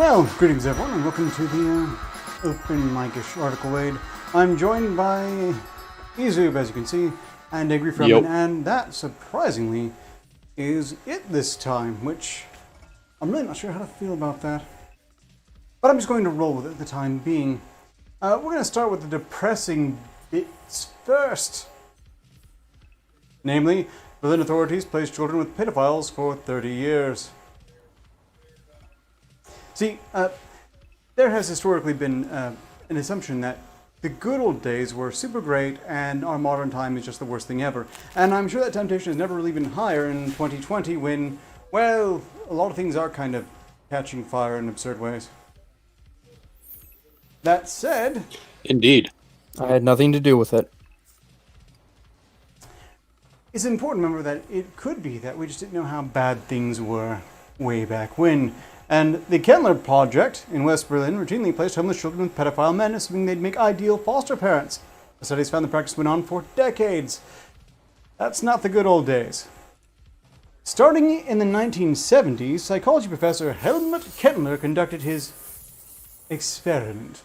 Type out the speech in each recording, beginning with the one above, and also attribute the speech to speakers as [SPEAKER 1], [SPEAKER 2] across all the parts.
[SPEAKER 1] Well, greetings everyone, and welcome to the open mic-ish article aid. I'm joined by Izub, as you can see, and Angry Fremen, and that, surprisingly, is it this time, which I'm really not sure how to feel about that. But I'm just going to roll with it the time being. We're going to start with the depressing bits first. Namely, Berlin authorities placed children with pedophiles for 30 years. See, there has historically been an assumption that the good old days were super great and our modern time is just the worst thing ever. And I'm sure that temptation has never really been higher in 2020 when, well, a lot of things are kind of catching fire in absurd ways. That said...
[SPEAKER 2] Indeed.
[SPEAKER 3] I had nothing to do with it.
[SPEAKER 1] It's important to remember that it could be that we just didn't know how bad things were way back when. And the Kendler Project in West Berlin routinely placed homeless children with pedophile men, assuming they'd make ideal foster parents. The studies found the practice went on for decades. That's not the good old days. Starting in the 1970s, psychology professor Helmut Kettler conducted his experiment.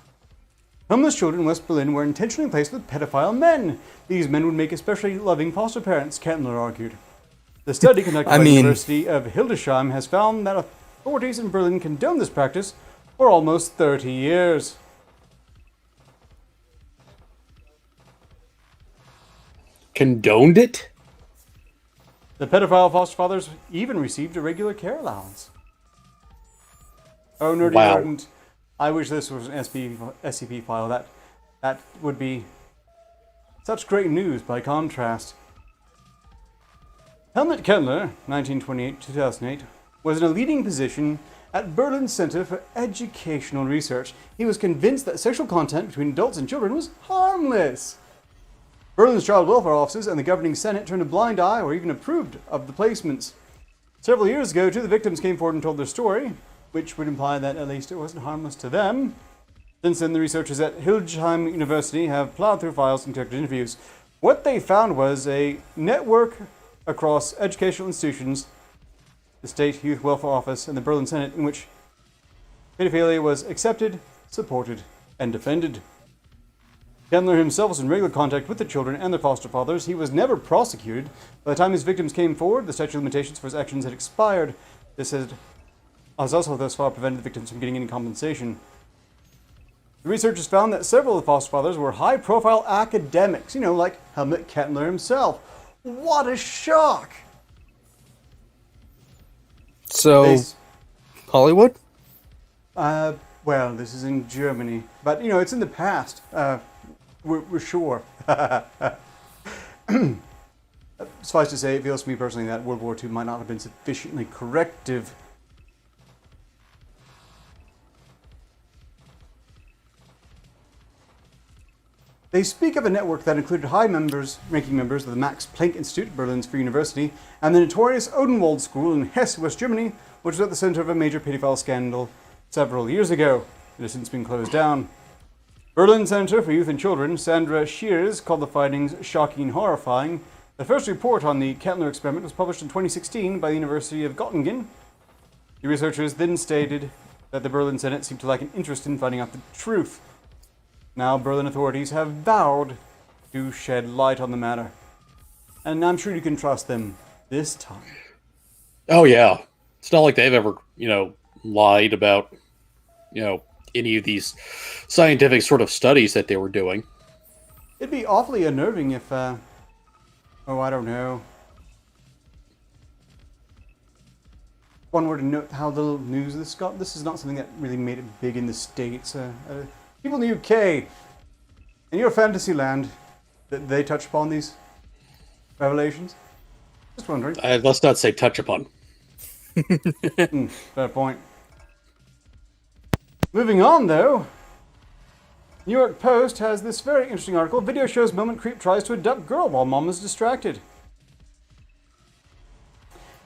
[SPEAKER 1] Homeless children in West Berlin were intentionally placed with pedophile men. These men would make especially loving foster parents, Kettler argued. The study conducted by the University of Hildesheim has found that authorities in Berlin condoned this practice for almost 30 years.
[SPEAKER 2] Condoned it?
[SPEAKER 1] The pedophile foster fathers even received a regular care allowance. Oh, nerdy ardent. I wish this was an SCP file. That would be such great news by contrast. Helmut Kettler, 1928-2008, was in a leading position at Berlin Center for Educational Research. He was convinced that sexual content between adults and children was harmless. Berlin's child welfare offices and the governing Senate turned a blind eye or even approved of the placements. Several years ago, two of the victims came forward and told their story, which would imply that at least it wasn't harmless to them. Since then, the researchers at Hildesheim University have plowed through files and conducted interviews. What they found was a network across educational institutions, the State Youth Welfare Office, and the Berlin Senate, in which pedophilia was accepted, supported, and defended. Kettler himself was in regular contact with the children and their foster fathers. He was never prosecuted. By the time his victims came forward, the statute of limitations for his actions had expired. This has also thus far prevented the victims from getting any compensation. The researchers found that several of the foster fathers were high-profile academics, like Helmut Kettler himself. What a shock!
[SPEAKER 3] So, Hollywood?
[SPEAKER 1] Well, this is in Germany, but it's in the past. We're sure. Suffice to say, it feels to me personally that World War II might not have been sufficiently corrective. They speak of a network that included ranking members of the Max Planck Institute, Berlin's Free University, and the notorious Odenwald School in Hesse, West Germany, which was at the center of a major pedophile scandal several years ago. It has since been closed down. Berlin Center for Youth and Children, Sandra Shears, called the findings shocking and horrifying. The first report on the Kettler experiment was published in 2016 by the University of Göttingen. The researchers then stated that the Berlin Senate seemed to lack an interest in finding out the truth. Now, Berlin authorities have vowed to shed light on the matter. And I'm sure you can trust them this time.
[SPEAKER 2] Oh, yeah. It's not like they've ever, lied about, any of these scientific sort of studies that they were doing.
[SPEAKER 1] It'd be awfully unnerving if, I don't know. One were to note how little news this got. This is not something that really made it big in the States. People in the UK, in your fantasy land, that they touch upon these revelations? Just wondering.
[SPEAKER 2] Let's not say touch upon.
[SPEAKER 1] Fair point. Moving on, though. New York Post has this very interesting article. Video shows moment creep tries to abduct girl while mom is distracted.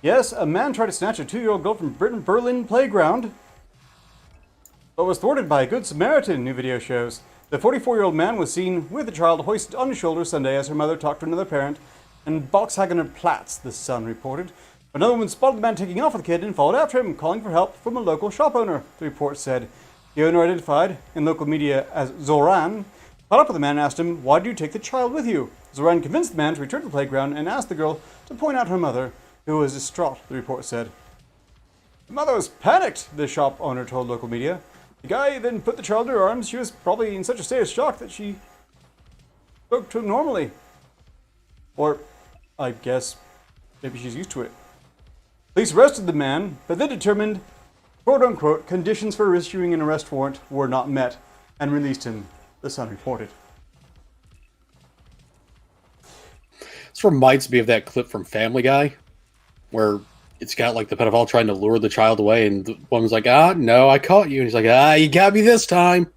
[SPEAKER 1] Yes, a man tried to snatch a 2-year-old girl from Berlin playground, but was thwarted by a good Samaritan, new video shows. The 44-year-old man was seen with the child hoisted on his shoulder Sunday as her mother talked to another parent in Boxhagener Platz, the Sun reported. Another woman spotted the man taking off with the kid and followed after him, calling for help from a local shop owner, the report said. The owner, identified in local media as Zoran, caught up with the man and asked him, "Why do you take the child with you?" Zoran convinced the man to return to the playground and asked the girl to point out her mother, who was distraught, the report said. The mother was panicked, the shop owner told local media. The guy then put the child in her arms. She was probably in such a state of shock that she spoke to him normally. Or, I guess, maybe she's used to it. Police arrested the man, but then determined, quote-unquote, conditions for issuing an arrest warrant were not met, and released him, the Sun reported.
[SPEAKER 2] This reminds me of that clip from Family Guy, where it's got like the pedophile trying to lure the child away, and the woman's like, no, I caught you. And he's like, you got me this time.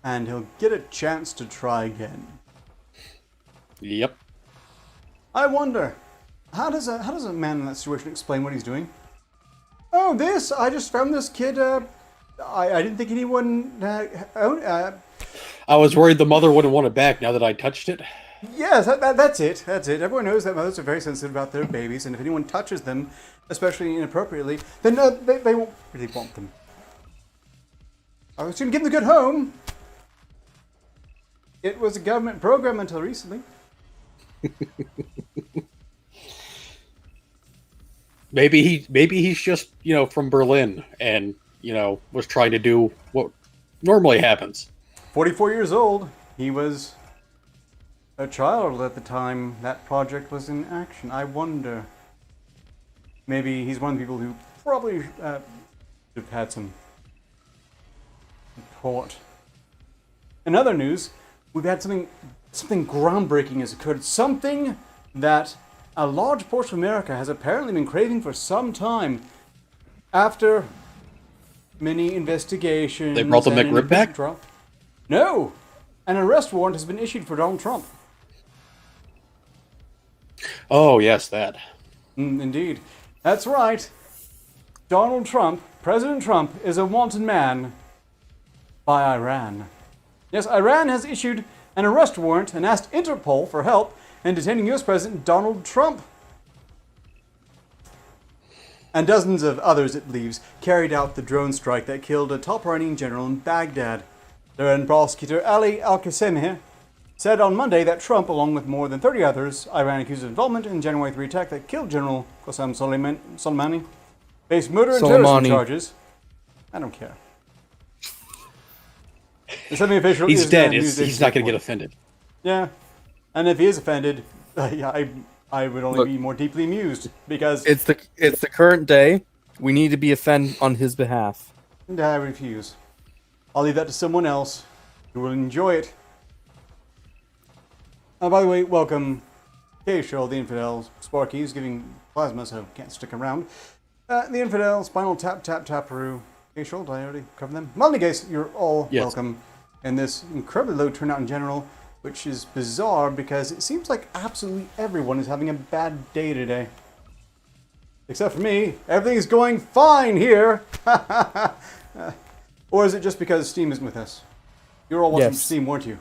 [SPEAKER 1] And he'll get a chance to try again.
[SPEAKER 2] Yep.
[SPEAKER 1] I wonder, how does a man in that situation explain what he's doing? Oh, I just found this kid, I didn't think anyone,
[SPEAKER 2] I was worried the mother wouldn't want it back now that I touched it.
[SPEAKER 1] Yes, that's it. That's it. Everyone knows that mothers are very sensitive about their babies, and if anyone touches them, especially inappropriately, then they won't really want them. I was going to give them a good home. It was a government program until recently.
[SPEAKER 2] Maybe he's just, from Berlin and, was trying to do what normally happens.
[SPEAKER 1] 44 years old. He was a child at the time that project was in action. I wonder. Maybe he's one of the people who probably have had some support. In other news, we've had something groundbreaking has occurred. Something that a large portion of America has apparently been craving for some time. After many investigations,
[SPEAKER 2] they brought the McRib back?
[SPEAKER 1] No! An arrest warrant has been issued for Donald Trump.
[SPEAKER 2] Oh, yes, that.
[SPEAKER 1] Indeed. That's right. Donald Trump, President Trump, is a wanted man by Iran. Yes, Iran has issued an arrest warrant and asked Interpol for help in detaining U.S. President Donald Trump. And dozens of others, it believes, carried out the drone strike that killed a top Iranian general in Baghdad. Iran prosecutor Ali Al-Qasemi said on Monday that Trump, along with more than 30 others, Iran accused of involvement in the January 3 attack that killed General Qasem Soleimani, faced murder and terrorism charges. I don't care. The semi-official
[SPEAKER 2] he's dead. He's not going to get offended.
[SPEAKER 1] Yeah, and if he is offended, I would only be more deeply amused because
[SPEAKER 3] it's the current day. We need to be offended on his behalf.
[SPEAKER 1] And I refuse. I'll leave that to someone else who will enjoy it. By the way, welcome, K-Show, the Infidels, Sparky's giving plasma, so can't stick around. The Infidels, Spinal Tap, Taparoo, K-Show, did I already cover them? Well, in any case, you're all welcome in this incredibly low turnout in general, which is bizarre because it seems like absolutely everyone is having a bad day today. Except for me, everything's going fine here. Or is it just because Steam isn't with us? You were all watching Steam, weren't you?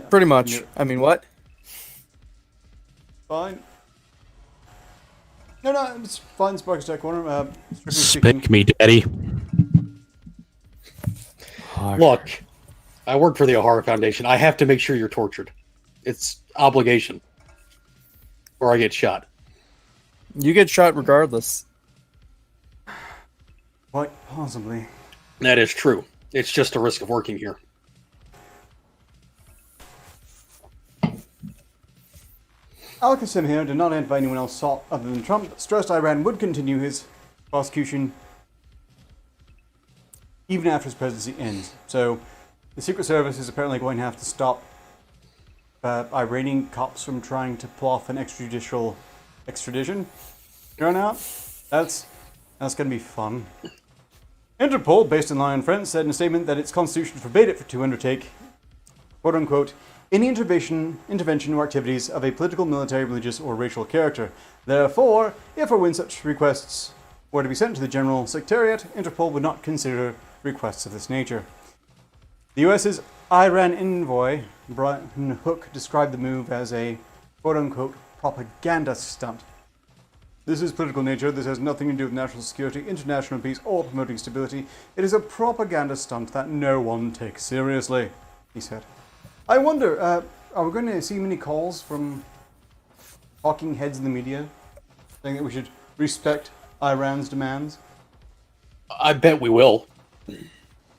[SPEAKER 3] Pretty much. I mean, what?
[SPEAKER 1] Fine. No, it's fine. Sparky's Tech Corner.
[SPEAKER 2] Spank me, Daddy. Look, I work for the O'Hara Foundation. I have to make sure you're tortured. It's obligation. Or I get shot.
[SPEAKER 3] You get shot regardless.
[SPEAKER 1] Quite possibly.
[SPEAKER 2] That is true. It's just a risk of working here.
[SPEAKER 1] Al-Qasem here did not identify anyone else sought other than Trump, but stressed Iran would continue his prosecution even after his presidency ends. So the Secret Service is apparently going to have to stop Iranian cops from trying to pull off an extradition. Going out? That's going to be fun. Interpol, based in Lyon, France, said in a statement that its constitution forbade it to undertake, quote-unquote, any intervention or activities of a political, military, religious, or racial character. Therefore, if or when such requests were to be sent to the General Secretariat, Interpol would not consider requests of this nature. The U.S.'s Iran envoy, Brian Hook described the move as a quote-unquote propaganda stunt. This is political nature. This has nothing to do with national security, international peace, or promoting stability. It is a propaganda stunt that no one takes seriously, he said. I wonder, are we going to see many calls from talking heads in the media saying that we should respect Iran's demands?
[SPEAKER 2] I bet we will.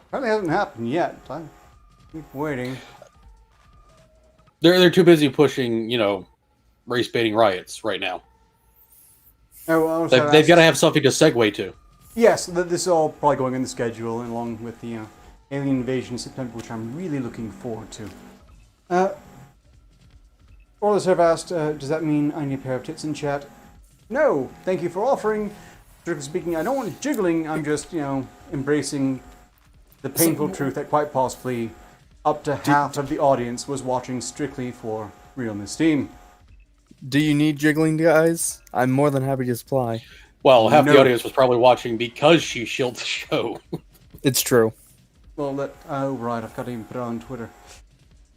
[SPEAKER 1] Apparently hasn't happened yet. I keep waiting.
[SPEAKER 2] They're too busy pushing, race baiting riots right now.
[SPEAKER 1] Oh,
[SPEAKER 2] They've got to have something to segue to.
[SPEAKER 1] Yes, this is all probably going in the schedule, along with the alien invasion in September, which I'm really looking forward to. Orlis have asked, does that mean I need a pair of tits in chat? No, thank you for offering. Strictly speaking, I don't want jiggling, I'm just, embracing the painful truth that quite possibly up to half of the audience was watching strictly for real Steam.
[SPEAKER 3] Do you need jiggling, guys? I'm more than happy to supply.
[SPEAKER 2] Well, half the audience was probably watching because she shilled the show.
[SPEAKER 3] It's true.
[SPEAKER 1] Well, oh right, I've got to even put it on Twitter.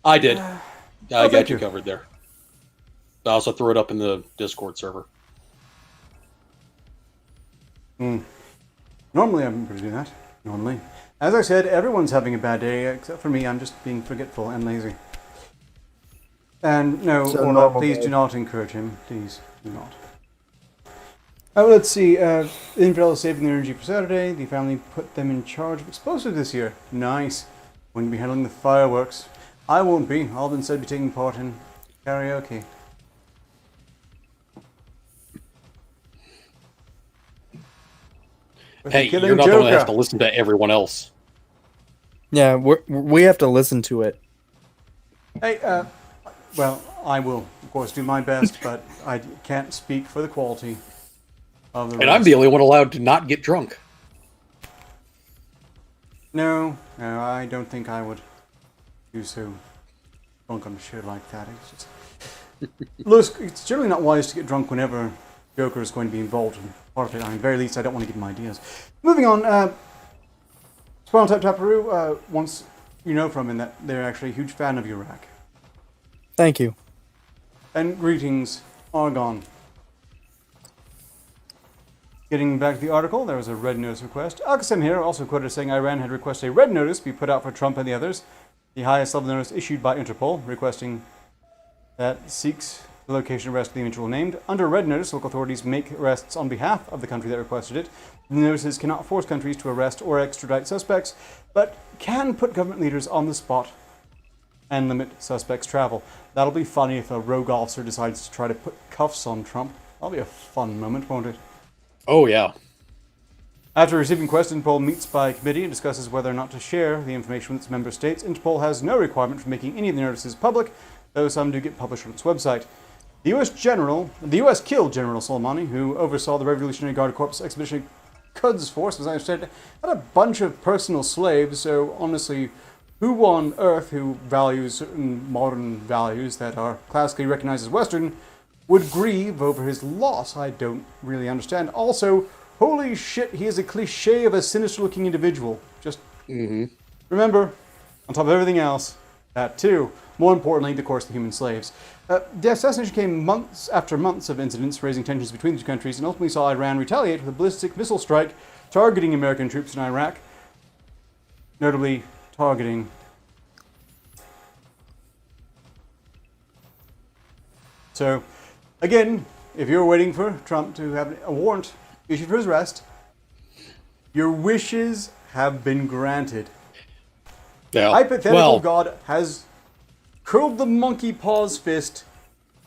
[SPEAKER 2] I did. I got you
[SPEAKER 1] you.
[SPEAKER 2] covered there. I also threw it up in the Discord server.
[SPEAKER 1] Normally I'm going to do that. Normally. As I said, everyone's having a bad day, except for me. I'm just being forgetful and lazy. And no, Orla, please do not encourage him. Please do not. Let's see. Infidel is saving their energy for Saturday. The family put them in charge of explosives this year. Nice. Wouldn't be handling the fireworks. I won't be. I'll instead be taking part in karaoke.
[SPEAKER 2] Hey, you're not going to have to listen to everyone else.
[SPEAKER 3] Yeah, we have to listen to it.
[SPEAKER 1] Hey, well, I will, of course, do my best, but I can't speak for the quality of the rest.
[SPEAKER 2] And I'm the only one allowed to not get drunk.
[SPEAKER 1] No, I don't think I would do so drunk on shit like that. It's just... Look, it's generally not wise to get drunk whenever Joker is going to be involved in part of it. I mean, at the very least, I don't want to give him ideas. Moving on, Spawn Type Taparoo wants you know from him that they're actually a huge fan of Iraq.
[SPEAKER 3] Thank you.
[SPEAKER 1] And greetings, Argon. Getting back to the article, there was a red notice request. Alkasem here also quoted as saying Iran had requested a red notice be put out for Trump and the others. The highest level notice issued by Interpol, requesting that seeks the location arrest of the individual named. Under red notice, local authorities make arrests on behalf of the country that requested it. The notices cannot force countries to arrest or extradite suspects, but can put government leaders on the spot and limit suspects' travel. That'll be funny if a rogue officer decides to try to put cuffs on Trump. That'll be a fun moment, won't it?
[SPEAKER 2] Oh, yeah.
[SPEAKER 1] After receiving requests, Interpol meets by committee and discusses whether or not to share the information with its member states. Interpol has no requirement for making any of the notices public, though some do get published on its website. The U.S. killed General Soleimani, who oversaw the Revolutionary Guard Corps Expeditionary Quds Force, as I understand it, had a bunch of personal slaves, so honestly, who on earth who values certain modern values that are classically recognized as Western would grieve over his loss? I don't really understand. Also, holy shit, he is a cliche of a sinister-looking individual. Just remember, on top of everything else, that too. More importantly, of course, the human slaves. The assassination came months after months of incidents raising tensions between the two countries and ultimately saw Iran retaliate with a ballistic missile strike targeting American troops in Iraq, notably targeting So, again, if you're waiting for Trump to have a warrant issued for his arrest, your wishes have been granted.
[SPEAKER 2] Yeah.
[SPEAKER 1] Hypothetical God has curled the monkey paw's fist,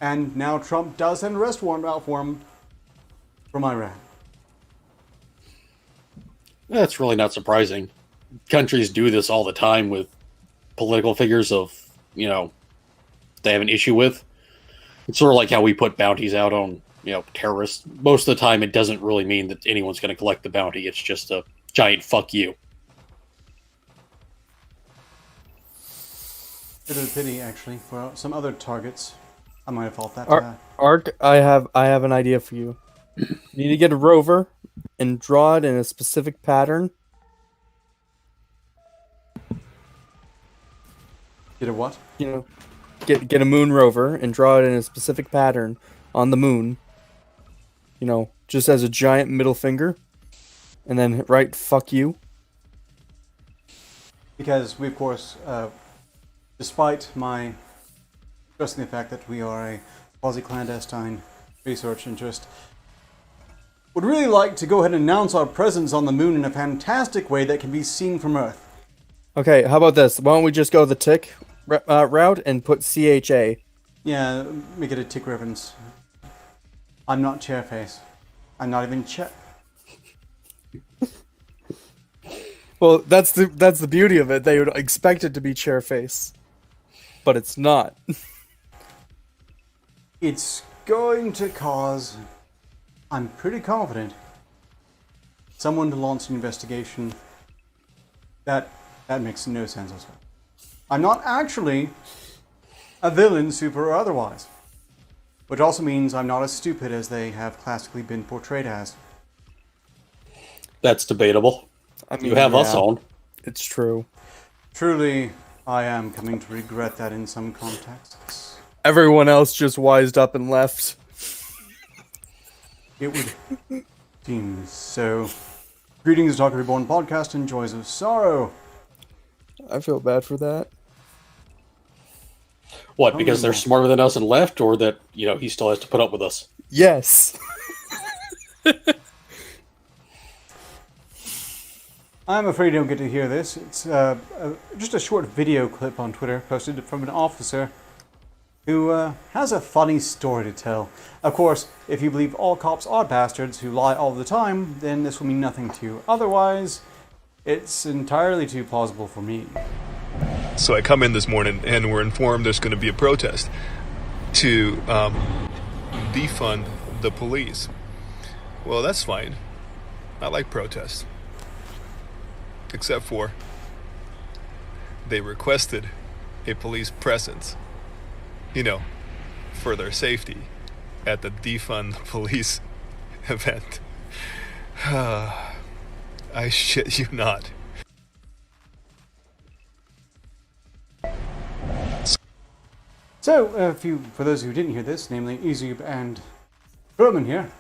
[SPEAKER 1] and now Trump does have an arrest warrant out for him from Iran.
[SPEAKER 2] That's really not surprising. Countries do this all the time with political figures of, they have an issue with. It's sort of like how we put bounties out on, terrorists. Most of the time, it doesn't really mean that anyone's going to collect the bounty. It's just a giant fuck you.
[SPEAKER 1] Bit of a pity, actually, for some other targets. I might have thought that.
[SPEAKER 3] Ark, I have an idea for you. You need to get a rover and draw it in a specific pattern.
[SPEAKER 1] Get a what?
[SPEAKER 3] You know, get a moon rover and draw it in a specific pattern on the moon. You know, just as a giant middle finger, and then write "fuck you."
[SPEAKER 1] Because we, of course, despite my stressing the fact that we are a quasi-clandestine research interest, would really like to go ahead and announce our presence on the moon in a fantastic way that can be seen from Earth.
[SPEAKER 3] Okay, how about this? Why don't we just go the tick route and put CHA?
[SPEAKER 1] Yeah, make it a tick reference. I'm not Chairface. I'm not even Chair.
[SPEAKER 3] Well, that's the beauty of it. They would expect it to be Chairface, but it's not.
[SPEAKER 1] It's going to cause, I'm pretty confident, someone to launch an investigation. That makes no sense whatsoever. I'm not actually a villain, super or otherwise. Which also means I'm not as stupid as they have classically been portrayed as.
[SPEAKER 2] That's debatable.
[SPEAKER 3] I mean,
[SPEAKER 2] You have us on.
[SPEAKER 3] It's true.
[SPEAKER 1] Truly, I am coming to regret that in some contexts.
[SPEAKER 3] Everyone else just wised up and left.
[SPEAKER 1] It would seem so. Greetings, Talk Reborn podcast and Joys of Sorrow.
[SPEAKER 3] I feel bad for that.
[SPEAKER 2] What, because they're smarter than us and left, or that, he still has to put up with us?
[SPEAKER 3] Yes.
[SPEAKER 1] I'm afraid you don't get to hear this. It's just a short video clip on Twitter posted from an officer who has a funny story to tell. Of course, if you believe all cops are bastards who lie all the time, then this will mean nothing to you. Otherwise, it's entirely too plausible for me.
[SPEAKER 4] So I come in this morning and we're informed there's going to be a protest to defund the police. Well, that's fine. I like protests. Except for they requested a police presence, for their safety at the defund the police event. I shit you not.
[SPEAKER 1] So, for those who didn't hear this, namely Ezub and Roman here,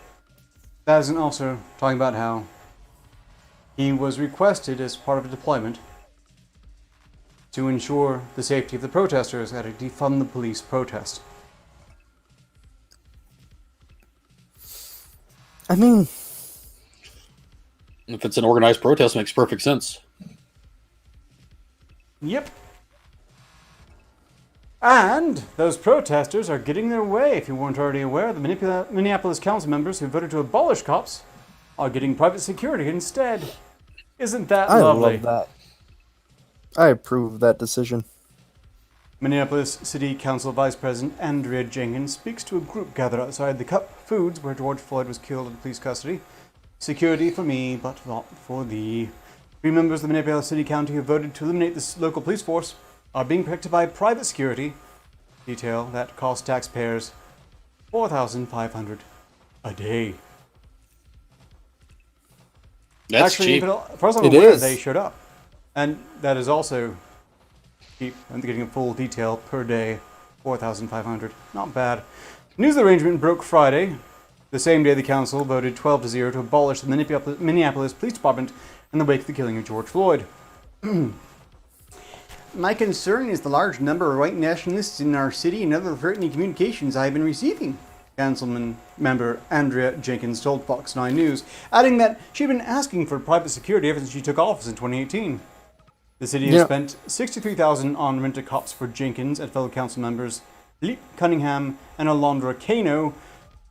[SPEAKER 1] Bazin also talking about how he was requested as part of a deployment to ensure the safety of the protesters at a defund the police protest.
[SPEAKER 3] I mean,
[SPEAKER 2] If it's an organized protest, it makes perfect sense.
[SPEAKER 1] Yep. And those protesters are getting their way. If you weren't already aware, the Minneapolis council members who voted to abolish cops are getting private security instead. Isn't that lovely?
[SPEAKER 3] I love that. I approve of that decision.
[SPEAKER 1] Minneapolis City Council Vice President Andrea Jenkins speaks to a group gathered outside the Cup Foods where George Floyd was killed in police custody. Security for me, but not for thee. 3 members of the Minneapolis City County who voted to eliminate this local police force are being protected by private security detail that costs taxpayers $4,500 a day.
[SPEAKER 2] That's
[SPEAKER 1] Actually,
[SPEAKER 2] cheap.
[SPEAKER 1] as far as I'm
[SPEAKER 3] It
[SPEAKER 1] aware,
[SPEAKER 3] is.
[SPEAKER 1] they showed up. And that is also cheap. I'm getting a full detail per day, $4,500. Not bad. News arrangement broke Friday, the same day the council voted 12-0 to abolish the Minneapolis Police Department in the wake of the killing of George Floyd. My concern is the large number of white nationalists in our city and other threatening communications I have been receiving, Councilman member Andrea Jenkins told Fox 9 News, adding that she'd been asking for private security ever since she took office in 2018. The city has spent $63,000 on rent-a-cops for Jenkins and fellow council members Leap Cunningham and Alondra Kano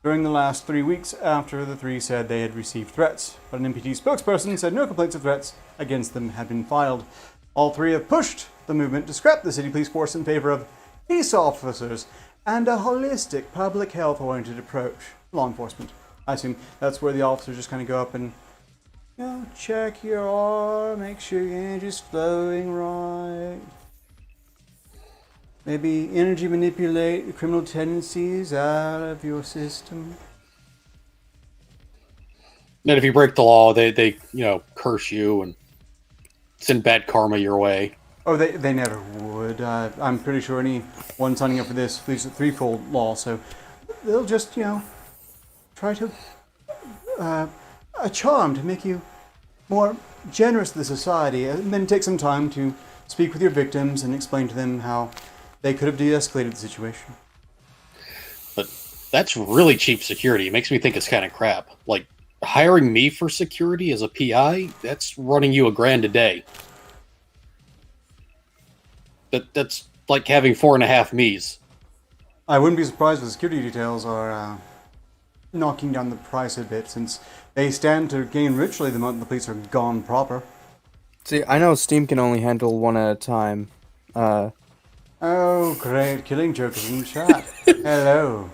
[SPEAKER 1] during the last 3 weeks after the three said they had received threats. But an MPD spokesperson said no complaints of threats against them had been filed. All three have pushed the movement to scrap the city police force in favor of peace officers and a holistic public health-oriented approach to law enforcement. I assume that's where the officers just kind of go up and check your arm, make sure your energy's flowing right. Maybe energy manipulate the criminal tendencies out of your system.
[SPEAKER 2] And if you break the law, they curse you and send bad karma your way.
[SPEAKER 1] Oh, they never would. I'm pretty sure anyone signing up for this believes a threefold law, so they'll just, try to a charm to make you more generous to the society, and then take some time to speak with your victims and explain to them how they could have de-escalated the situation.
[SPEAKER 2] But that's really cheap security. It makes me think it's kind of crap. Like, hiring me for security as a PI, that's running you $1,000 a day. That's like having 4.5 me's.
[SPEAKER 1] I wouldn't be surprised if the security details are knocking down the price a bit, since they stand to gain richly the moment the police are gone proper.
[SPEAKER 3] See, I know Steam can only handle one at a time.
[SPEAKER 1] Oh, great. Killing jokers in chat. Hello,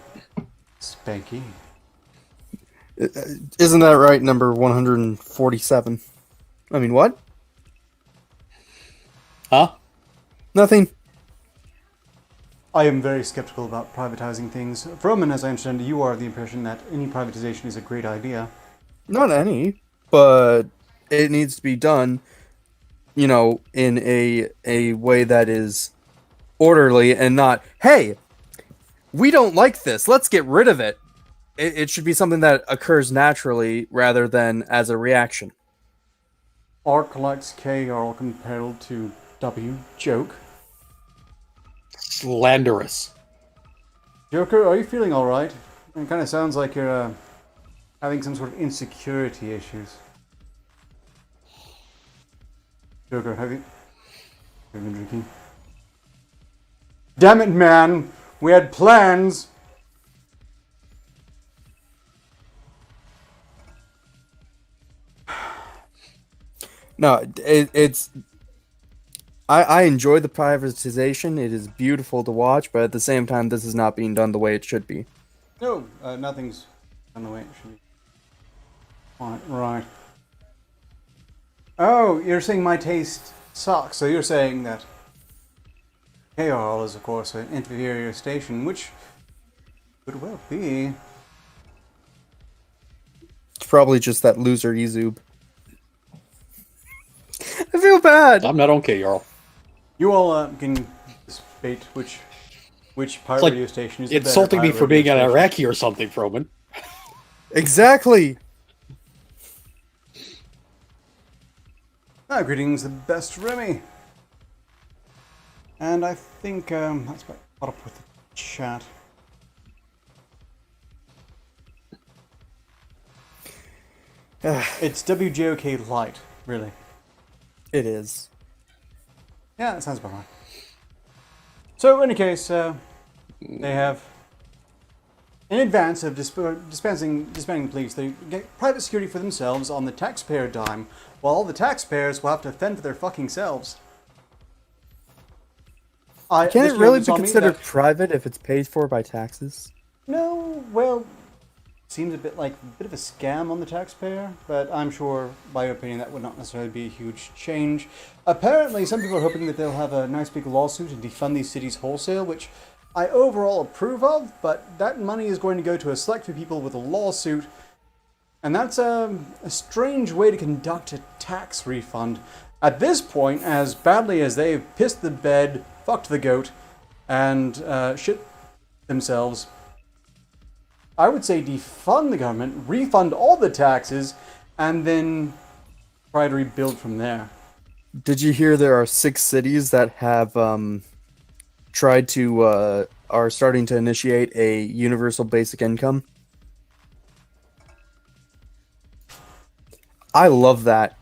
[SPEAKER 1] Spanky.
[SPEAKER 3] Isn't that right, number 147? I mean, what?
[SPEAKER 2] Huh?
[SPEAKER 3] Nothing.
[SPEAKER 1] I am very skeptical about privatizing things. From, and as I understand, you are of the impression that any privatization is a great idea.
[SPEAKER 3] Not any, but it needs to be done, in a way that is orderly and not, hey, we don't like this, let's get rid of it. It should be something that occurs naturally rather than as a reaction.
[SPEAKER 1] Ark likes K are all compared to W. Joke.
[SPEAKER 2] Slanderous.
[SPEAKER 1] Joker, are you feeling alright? It kind of sounds like you're having some sort of insecurity issues. Joker, have you been drinking? Damn it, man! We had plans!
[SPEAKER 3] No, it's... I enjoy the privatization. It is beautiful to watch, but at the same time, this is not being done the way it should be.
[SPEAKER 1] No, nothing's done the way it should be. Right. Oh, you're saying my taste sucks, so you're saying that KRL is, of course, an inferior station, which could well be.
[SPEAKER 3] It's probably just that loser Ezoob. I feel bad.
[SPEAKER 2] I'm not okay, Jarl.
[SPEAKER 1] You all can debate which pirate radio station is the better
[SPEAKER 2] Insulting me
[SPEAKER 1] pirate
[SPEAKER 2] for being
[SPEAKER 1] radio
[SPEAKER 2] an
[SPEAKER 1] station.
[SPEAKER 2] Iraqi or something, Froman.
[SPEAKER 3] Exactly.
[SPEAKER 1] Greetings, the best Remy. And I think that's about caught up with the chat. It's WJOK Light, really.
[SPEAKER 3] It is.
[SPEAKER 1] Yeah, that sounds about right. So, in any case, they have, in advance of disbanding police, they get private security for themselves on the taxpayer dime, while all the taxpayers will have to fend for their fucking selves.
[SPEAKER 3] Can it really be considered private if it's paid for by taxes?
[SPEAKER 1] No, well, seems a bit of a scam on the taxpayer, but I'm sure, by your opinion, that would not necessarily be a huge change. Apparently, some people are hoping that they'll have a nice big lawsuit and defund these cities wholesale, which I overall approve of, but that money is going to go to a select few people with a lawsuit, and that's a strange way to conduct a tax refund. At this point, as badly as they've pissed the bed, fucked the goat, and shit themselves, I would say defund the government, refund all the taxes, and then try to rebuild from there.
[SPEAKER 3] Did you hear there are 6 cities that have tried to are starting to initiate a universal basic income? I love that.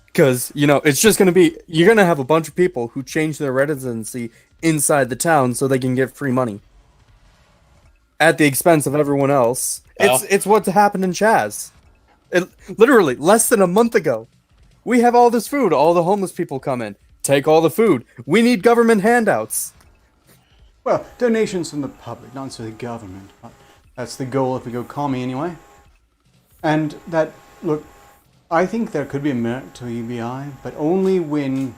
[SPEAKER 3] Because, it's just going to be, you're going to have a bunch of people who change their residency inside the town so they can get free money. At the expense of everyone else.
[SPEAKER 2] Well.
[SPEAKER 3] It's what's happened in Chaz. Literally, less than a month ago. We have all this food. All the homeless people come in. Take all the food. We need government handouts.
[SPEAKER 1] Well, donations from the public, not necessarily the government. But that's the goal if we go commie anyway. And that, look, I think there could be a merit to UBI, but only when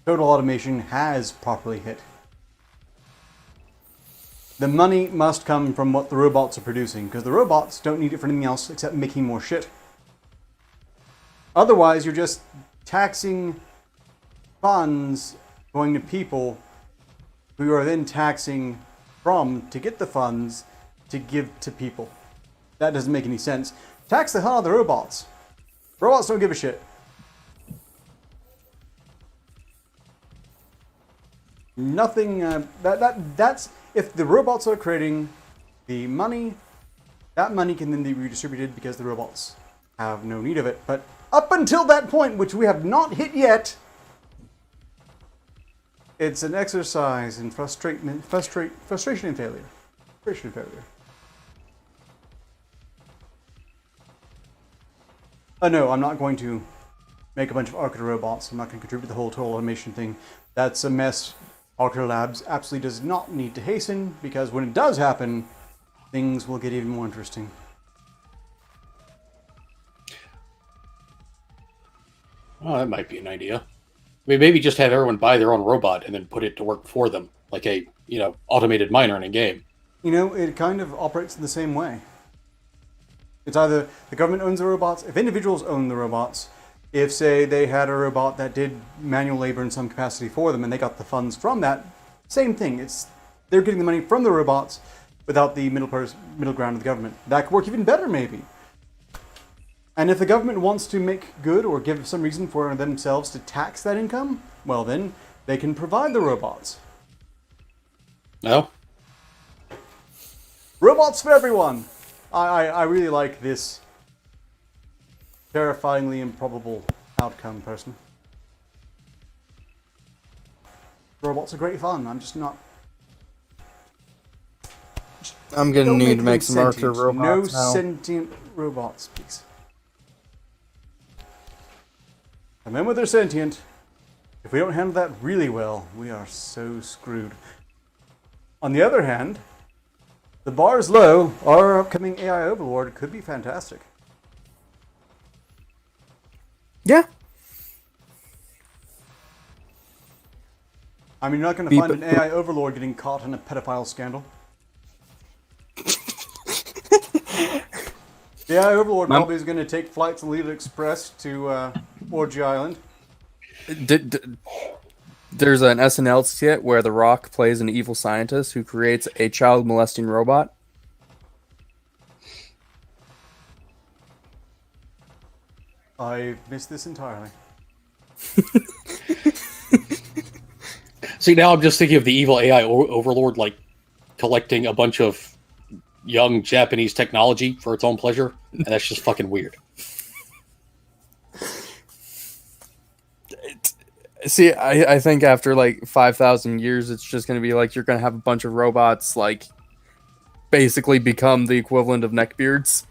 [SPEAKER 1] total automation has properly hit. The money must come from what the robots are producing, because the robots don't need it for anything else except making more shit. Otherwise, you're just taxing funds going to people who are then taxing from to get the funds to give to people. That doesn't make any sense. Tax the hell out of the robots. Robots don't give a shit. Nothing. That's if the robots are creating the money. That money can then be redistributed because the robots have no need of it. But up until that point, which we have not hit yet, it's an exercise in frustration and failure. Frustration and failure. No, I'm not going to make a bunch of Arketer robots. I'm not going to contribute to the whole total automation thing. That's a mess. Arketer Labs absolutely does not need to hasten, because when it does happen, things will get even more interesting.
[SPEAKER 2] Oh, that might be an idea. I mean, maybe just have everyone buy their own robot and then put it to work for them, like a, automated miner in a game.
[SPEAKER 1] It kind of operates in the same way. It's either the government owns the robots, if individuals own the robots, if, say, they had a robot that did manual labor in some capacity for them and they got the funds from that, same thing. They're getting the money from the robots without the middle ground of the government. That could work even better, maybe. And if the government wants to make good or give some reason for themselves to tax that income, well then, they can provide the robots.
[SPEAKER 2] No?
[SPEAKER 1] Robots for everyone! I really like this terrifyingly improbable outcome, personally. Robots are great fun. I'm just not...
[SPEAKER 3] I'm gonna
[SPEAKER 1] Don't
[SPEAKER 3] need to
[SPEAKER 1] them
[SPEAKER 3] make some
[SPEAKER 1] sentient.
[SPEAKER 3] Arketer robots
[SPEAKER 1] No
[SPEAKER 3] now.
[SPEAKER 1] sentient robots, please. And then when they're sentient, if we don't handle that really well, we are so screwed. On the other hand, the bar is low. Our upcoming AI overlord could be fantastic.
[SPEAKER 3] Yeah.
[SPEAKER 1] I mean, you're not going to find an AI overlord getting caught in a pedophile scandal. The AI overlord probably is going to take flights on Leela Express to Orgy Island.
[SPEAKER 3] There's an SNL skit where The Rock plays an evil scientist who creates a child molesting robot.
[SPEAKER 1] I've missed this entirely.
[SPEAKER 2] See, now I'm just thinking of the evil AI overlord, like, collecting a bunch of young Japanese technology for its own pleasure, and that's just fucking weird.
[SPEAKER 3] See, I think after like 5,000 years, it's just going to be like you're going to have a bunch of robots like basically become the equivalent of neckbeards.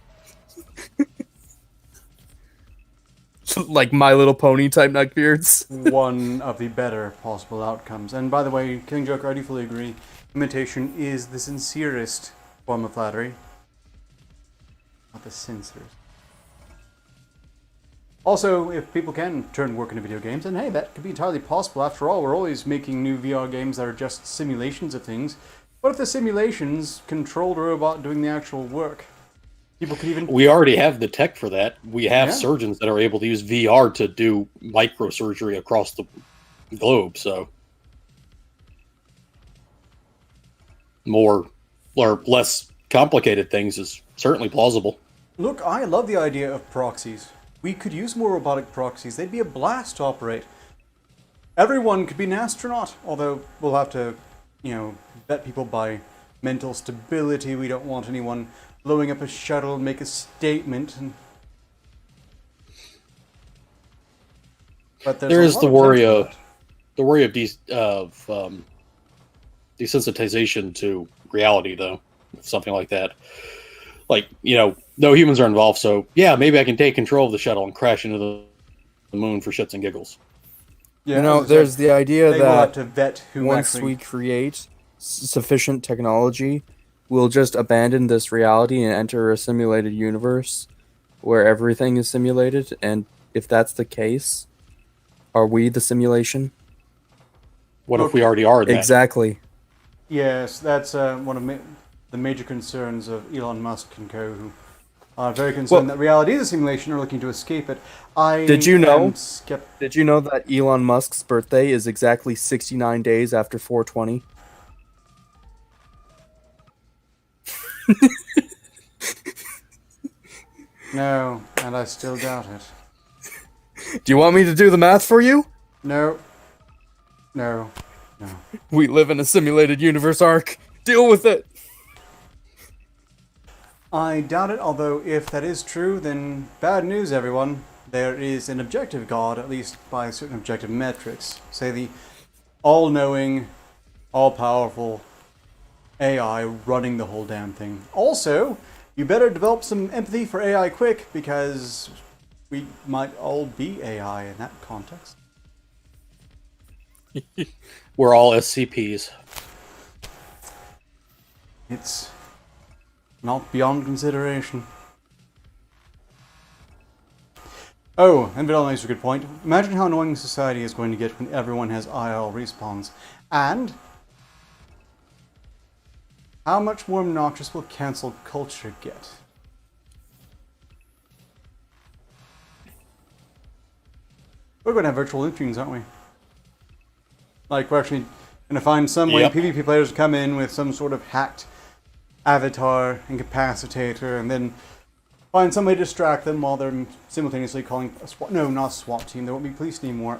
[SPEAKER 3] Like My Little Pony type neckbeards.
[SPEAKER 1] One of the better possible outcomes. And by the way, Killing Joker, I do fully agree. Imitation is the sincerest form of flattery. Not the sincerest. Also, if people can turn work into video games, and hey, that could be entirely possible. After all, we're always making new VR games that are just simulations of things. What if the simulations controlled a robot doing the actual work? People could even...
[SPEAKER 2] We already have the tech for that. We have
[SPEAKER 1] Yeah.
[SPEAKER 2] surgeons that are able to use VR to do microsurgery across the globe, so... more or less complicated things is certainly plausible.
[SPEAKER 1] Look, I love the idea of proxies. We could use more robotic proxies. They'd be a blast to operate. Everyone could be an astronaut, although we'll have to, vet people by mental stability. We don't want anyone blowing up a shuttle and make a statement. But
[SPEAKER 2] There is the worry of desensitization to reality, though, something like that. Like, no humans are involved, so yeah, maybe I can take control of the shuttle and crash into the moon for shits and giggles.
[SPEAKER 1] Yeah,
[SPEAKER 3] there's the idea
[SPEAKER 1] they will have
[SPEAKER 3] that
[SPEAKER 1] to vet who
[SPEAKER 3] once
[SPEAKER 1] actually...
[SPEAKER 3] we create sufficient technology, we'll just abandon this reality and enter a simulated universe where everything is simulated. And if that's the case, are we the simulation?
[SPEAKER 2] What if we already are that?
[SPEAKER 3] Exactly.
[SPEAKER 1] Yes, that's one of the major concerns of Elon Musk and co. Who are very concerned that reality is a simulation or looking to escape it.
[SPEAKER 3] Did you know?
[SPEAKER 1] Skeptical.
[SPEAKER 3] Did you know that Elon Musk's birthday is exactly 69 days after 420?
[SPEAKER 1] No, and I still doubt it.
[SPEAKER 3] Do you want me to do the math for you?
[SPEAKER 1] No. No. No.
[SPEAKER 3] We live in a simulated universe, Ark. Deal with it.
[SPEAKER 1] I doubt it, although if that is true, then bad news, everyone. There is an objective God, at least by certain objective metrics. Say the all-knowing, all-powerful AI running the whole damn thing. Also, you better develop some empathy for AI quick, because we might all be AI in that context.
[SPEAKER 2] We're all SCPs.
[SPEAKER 1] It's not beyond consideration. Oh, and Vidal makes a good point. Imagine how annoying society is going to get when everyone has IL respawns. And how much more obnoxious will cancel culture get? We're going to have virtual interviews, aren't we? Like, we're actually going to find some way PvP players to come in with some sort of hacked avatar, incapacitator, and then find some way to distract them while they're simultaneously calling a SWAT... No, not a SWAT team. There won't be police anymore.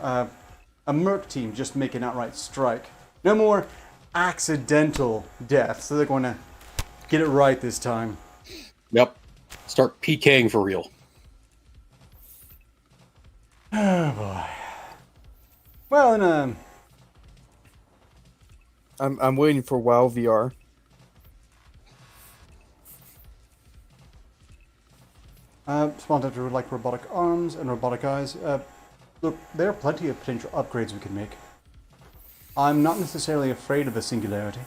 [SPEAKER 1] A merc team, just make an outright strike. No more accidental death, so they're going to get it right this time.
[SPEAKER 2] Yep. Start PKing for real.
[SPEAKER 1] Oh, boy. Well, and,
[SPEAKER 3] I'm waiting for WoW VR.
[SPEAKER 1] Spawned after like robotic arms and robotic eyes. Look, there are plenty of potential upgrades we can make. I'm not necessarily afraid of the singularity.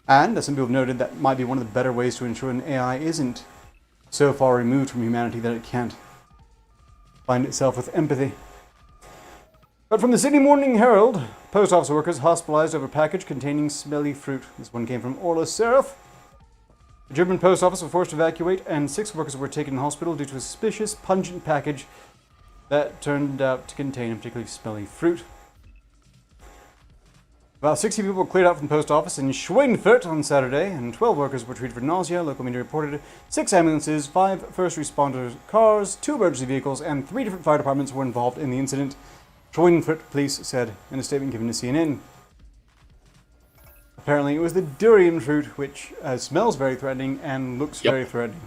[SPEAKER 1] And, as some people have noted, that might be one of the better ways to ensure an AI isn't so far removed from humanity that it can't find itself with empathy. But from the Sydney Morning Herald, post office workers hospitalized over package containing smelly fruit. This one came from Orla Seraph. The German post office was forced to evacuate, and 6 workers were taken to hospital due to a suspicious, pungent package that turned out to contain a particularly smelly fruit. About 60 people were cleared out from the post office in Schweinfurt on Saturday, and 12 workers were treated for nausea. Local media reported 6 ambulances, 5 first responder cars, 2 emergency vehicles, and 3 different fire departments were involved in the incident. Schweinfurt police said in a statement given to CNN. Apparently it was the durian fruit, which smells very threatening and looks very threatening.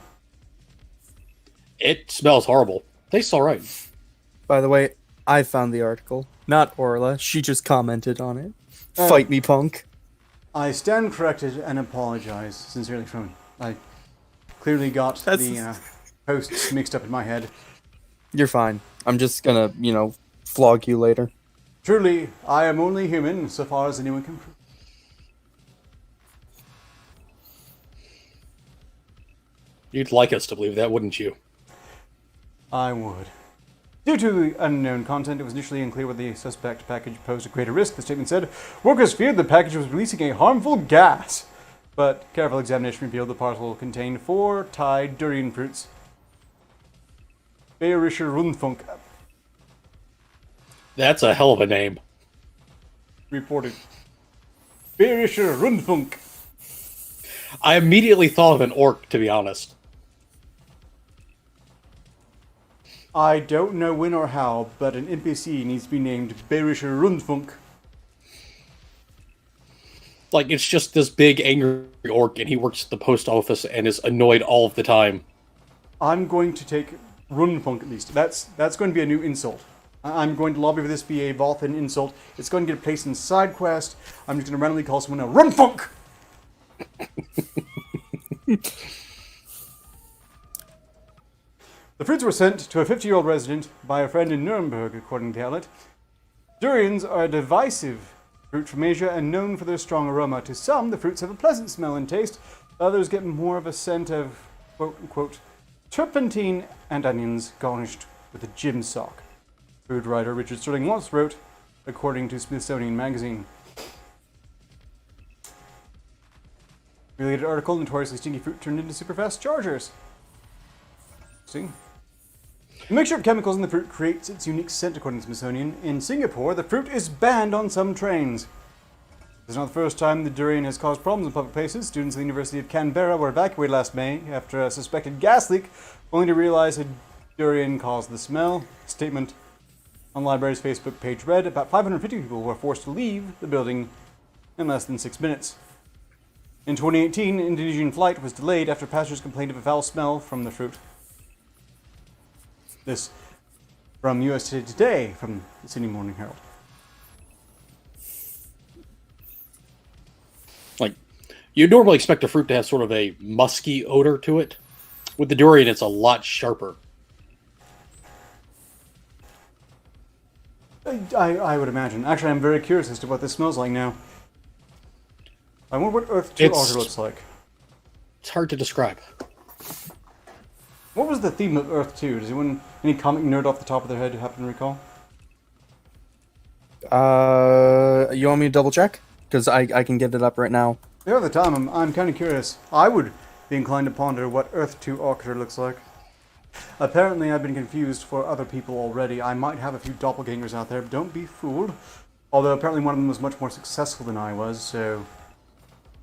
[SPEAKER 2] It smells horrible. Tastes alright.
[SPEAKER 3] By the way, I found the article. Not Orla. She just commented on it. Fight me, punk.
[SPEAKER 1] I stand corrected and apologize sincerely from I clearly got the posts mixed up in my head.
[SPEAKER 3] You're fine. I'm just gonna, flog you later.
[SPEAKER 1] Truly, I am only human so far as anyone can prove.
[SPEAKER 2] You'd like us to believe that, wouldn't you?
[SPEAKER 1] I would. Due to the unknown content, it was initially unclear whether the suspect package posed a greater risk. The statement said, workers feared the package was releasing a harmful gas. But careful examination revealed the parcel contained 4 Thai durian fruits. Bayerischer Rundfunk
[SPEAKER 2] That's a hell of a name.
[SPEAKER 1] reported. Bayerischer Rundfunk.
[SPEAKER 2] I immediately thought of an orc, to be honest.
[SPEAKER 1] I don't know when or how, but an NPC needs to be named Bayerischer Rundfunk.
[SPEAKER 2] Like, it's just this big, angry orc, and he works at the post office and is annoyed all of the time.
[SPEAKER 1] I'm going to take Rundfunk at least. That's going to be a new insult. I'm going to lobby for this to be a Volthan insult. It's going to get a place in side quest. I'm just going to randomly call someone a Rundfunk! The fruits were sent to a 50-year-old resident by a friend in Nuremberg, according to the outlet. Durians are a divisive fruit from Asia and known for their strong aroma. To some, the fruits have a pleasant smell and taste. Others get more of a scent of, quote-unquote, turpentine and onions garnished with a gym sock. Food writer Richard Sterling once wrote, according to Smithsonian Magazine. Related article, notoriously stinky fruit turned into super fast chargers. See? The mixture of chemicals in the fruit creates its unique scent, according to Smithsonian. In Singapore, the fruit is banned on some trains. This is not the first time the durian has caused problems in public places. Students at the University of Canberra were evacuated last May after a suspected gas leak, only to realize a durian caused the smell. Statement on the library's Facebook page read, about 550 people were forced to leave the building in less than 6 minutes. In 2018, an Indonesian flight was delayed after passengers complained of a foul smell from the fruit. This from USA Today, from the Sydney Morning Herald.
[SPEAKER 2] Like, you'd normally expect a fruit to have sort of a musky odor to it. With the durian, it's a lot sharper.
[SPEAKER 1] I would imagine. Actually, I'm very curious as to what this smells like now. I wonder what Earth 2 Arketer looks like.
[SPEAKER 2] It's hard to describe.
[SPEAKER 1] What was the theme of Earth 2? Does anyone, any comic nerd off the top of their head happen to recall?
[SPEAKER 3] You want me to double check? Because I can get it up right now.
[SPEAKER 1] The other time, I'm kind of curious. I would be inclined to ponder what Earth 2 Arketer looks like. Apparently, I've been confused for other people already. I might have a few doppelgangers out there, but don't be fooled. Although apparently one of them was much more successful than I was, so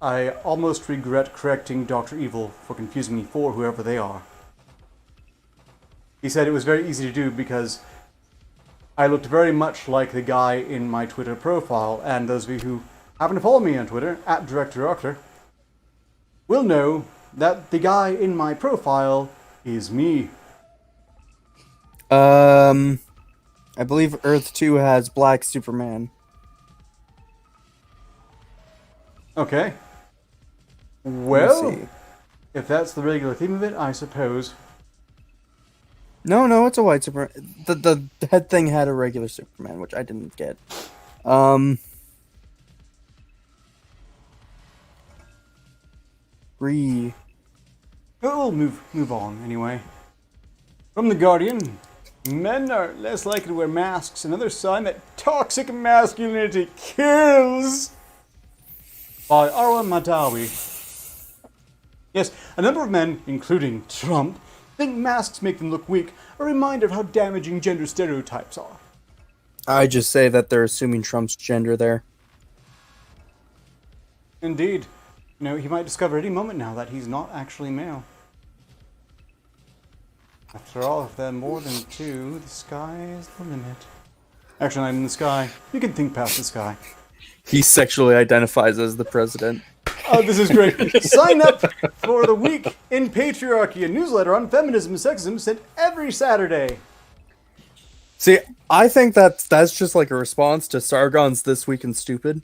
[SPEAKER 1] I almost regret correcting Dr. Evil for confusing me for whoever they are. He said it was very easy to do because I looked very much like the guy in my Twitter profile, and those of you who happen to follow me on Twitter, at Director of Arketer, will know that the guy in my profile is me.
[SPEAKER 3] I believe Earth 2 has Black Superman.
[SPEAKER 1] Okay. Well, if that's the regular theme of it, I suppose.
[SPEAKER 3] No, it's a white Superman. The head thing had a regular Superman, which I didn't get.
[SPEAKER 1] We'll move on, anyway. From The Guardian, men are less likely to wear masks, another sign that toxic masculinity kills. By Arwa Madawi. Yes, a number of men, including Trump, think masks make them look weak, a reminder of how damaging gender stereotypes are.
[SPEAKER 3] I just say that they're assuming Trump's gender there.
[SPEAKER 1] Indeed. You know, he might discover any moment now that he's not actually male. After all, if there are more than two, the sky is the limit. Actually, not in the sky. You can think past the sky.
[SPEAKER 3] He sexually identifies as the president.
[SPEAKER 1] Oh, this is great. Sign up for the Week in Patriarchy, a newsletter on feminism and sexism sent every Saturday.
[SPEAKER 3] See, I think that's just like a response to Sargon's This Week in Stupid.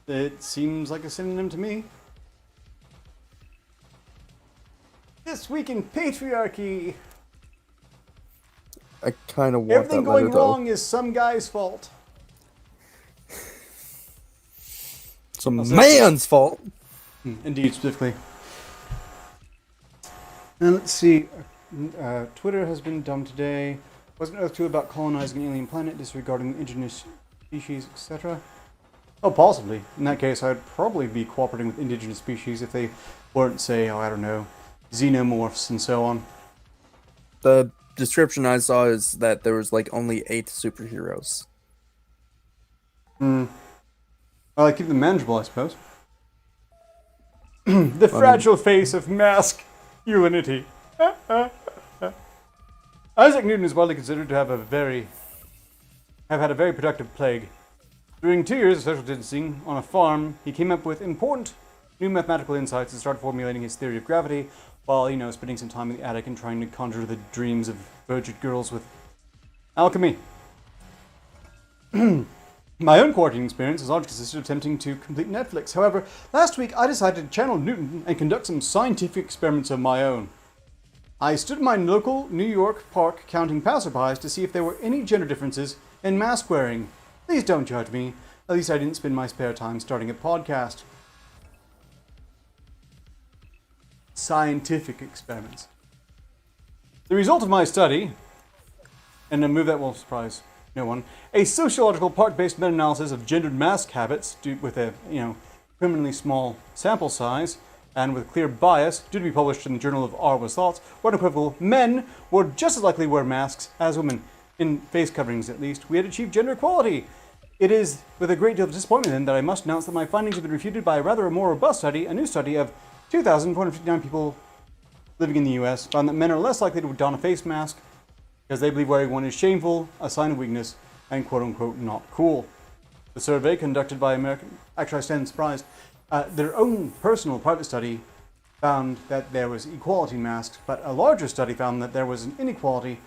[SPEAKER 1] It seems like a synonym to me. This Week in Patriarchy.
[SPEAKER 3] I kind of want
[SPEAKER 1] Everything
[SPEAKER 3] that letter,
[SPEAKER 1] going wrong is some guy's fault.
[SPEAKER 3] Some man's fault.
[SPEAKER 1] Indeed, specifically. And let's see. Twitter has been dumb today. Wasn't Earth 2 about colonizing an alien planet, disregarding indigenous species, etc.? Oh, possibly. In that case, I'd probably be cooperating with indigenous species if they weren't, say, I don't know, xenomorphs and so on.
[SPEAKER 3] The description I saw is that there was like only 8 superheroes.
[SPEAKER 1] Well, I keep them manageable, I suppose. The fragile face of masculinity. Isaac Newton is widely considered to have had a very productive plague. During 2 years of social distancing on a farm, he came up with important new mathematical insights and started formulating his theory of gravity, while, spending some time in the attic and trying to conjure the dreams of virgin girls with alchemy. My own quarantine experience has largely consisted of attempting to complete Netflix. However, last week I decided to channel Newton and conduct some scientific experiments of my own. I stood in my local New York park counting passerbys to see if there were any gender differences in mask wearing. Please don't judge me. At least I didn't spend my spare time starting a podcast. Scientific experiments. The result of my study, and a move that will surprise no one, a sociological park-based meta-analysis of gendered mask habits with a, criminally small sample size, and with clear bias, due to be published in the Journal of Arwa's Thoughts, were unequivocal. Men were just as likely to wear masks as women, in face coverings at least. We had achieved gender equality. It is with a great deal of disappointment then that I must announce that my findings have been refuted by a rather more robust study. A new study of 2,459 people living in the US found that men are less likely to don a face mask because they believe wearing one is shameful, a sign of weakness, and quote-unquote not cool. The survey conducted by American... Actually, I stand surprised. Their own personal private study found that there was equality in masks, but a larger study found that there was an inequality,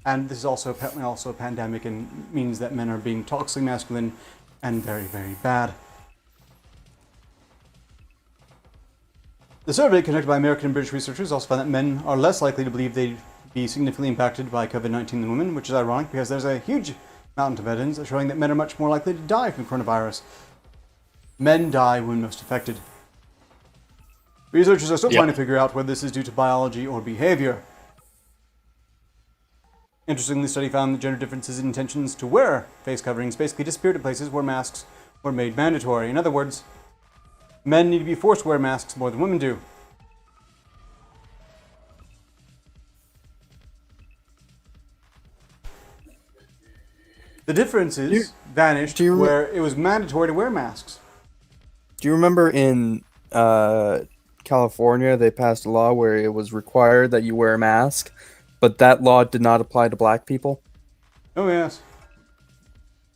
[SPEAKER 1] and this is also apparently also a pandemic and means that men are being toxically masculine and very, very bad. The survey conducted by American and British researchers also found that men are less likely to believe they'd be significantly impacted by COVID-19 than women, which is ironic because there's a huge mountain of evidence showing that men are much more likely to die from coronavirus. Men die when most affected. Researchers are still trying to figure out whether this is due to biology or behavior. Interestingly, the study found that gender differences in intentions to wear face coverings basically disappeared at places where masks were made mandatory. In other words, men need to be forced to wear masks more than women do. The differences vanished where it was mandatory to wear masks.
[SPEAKER 3] Do you remember in California they passed a law where it was required that you wear a mask, but that law did not apply to black people?
[SPEAKER 1] Oh yes,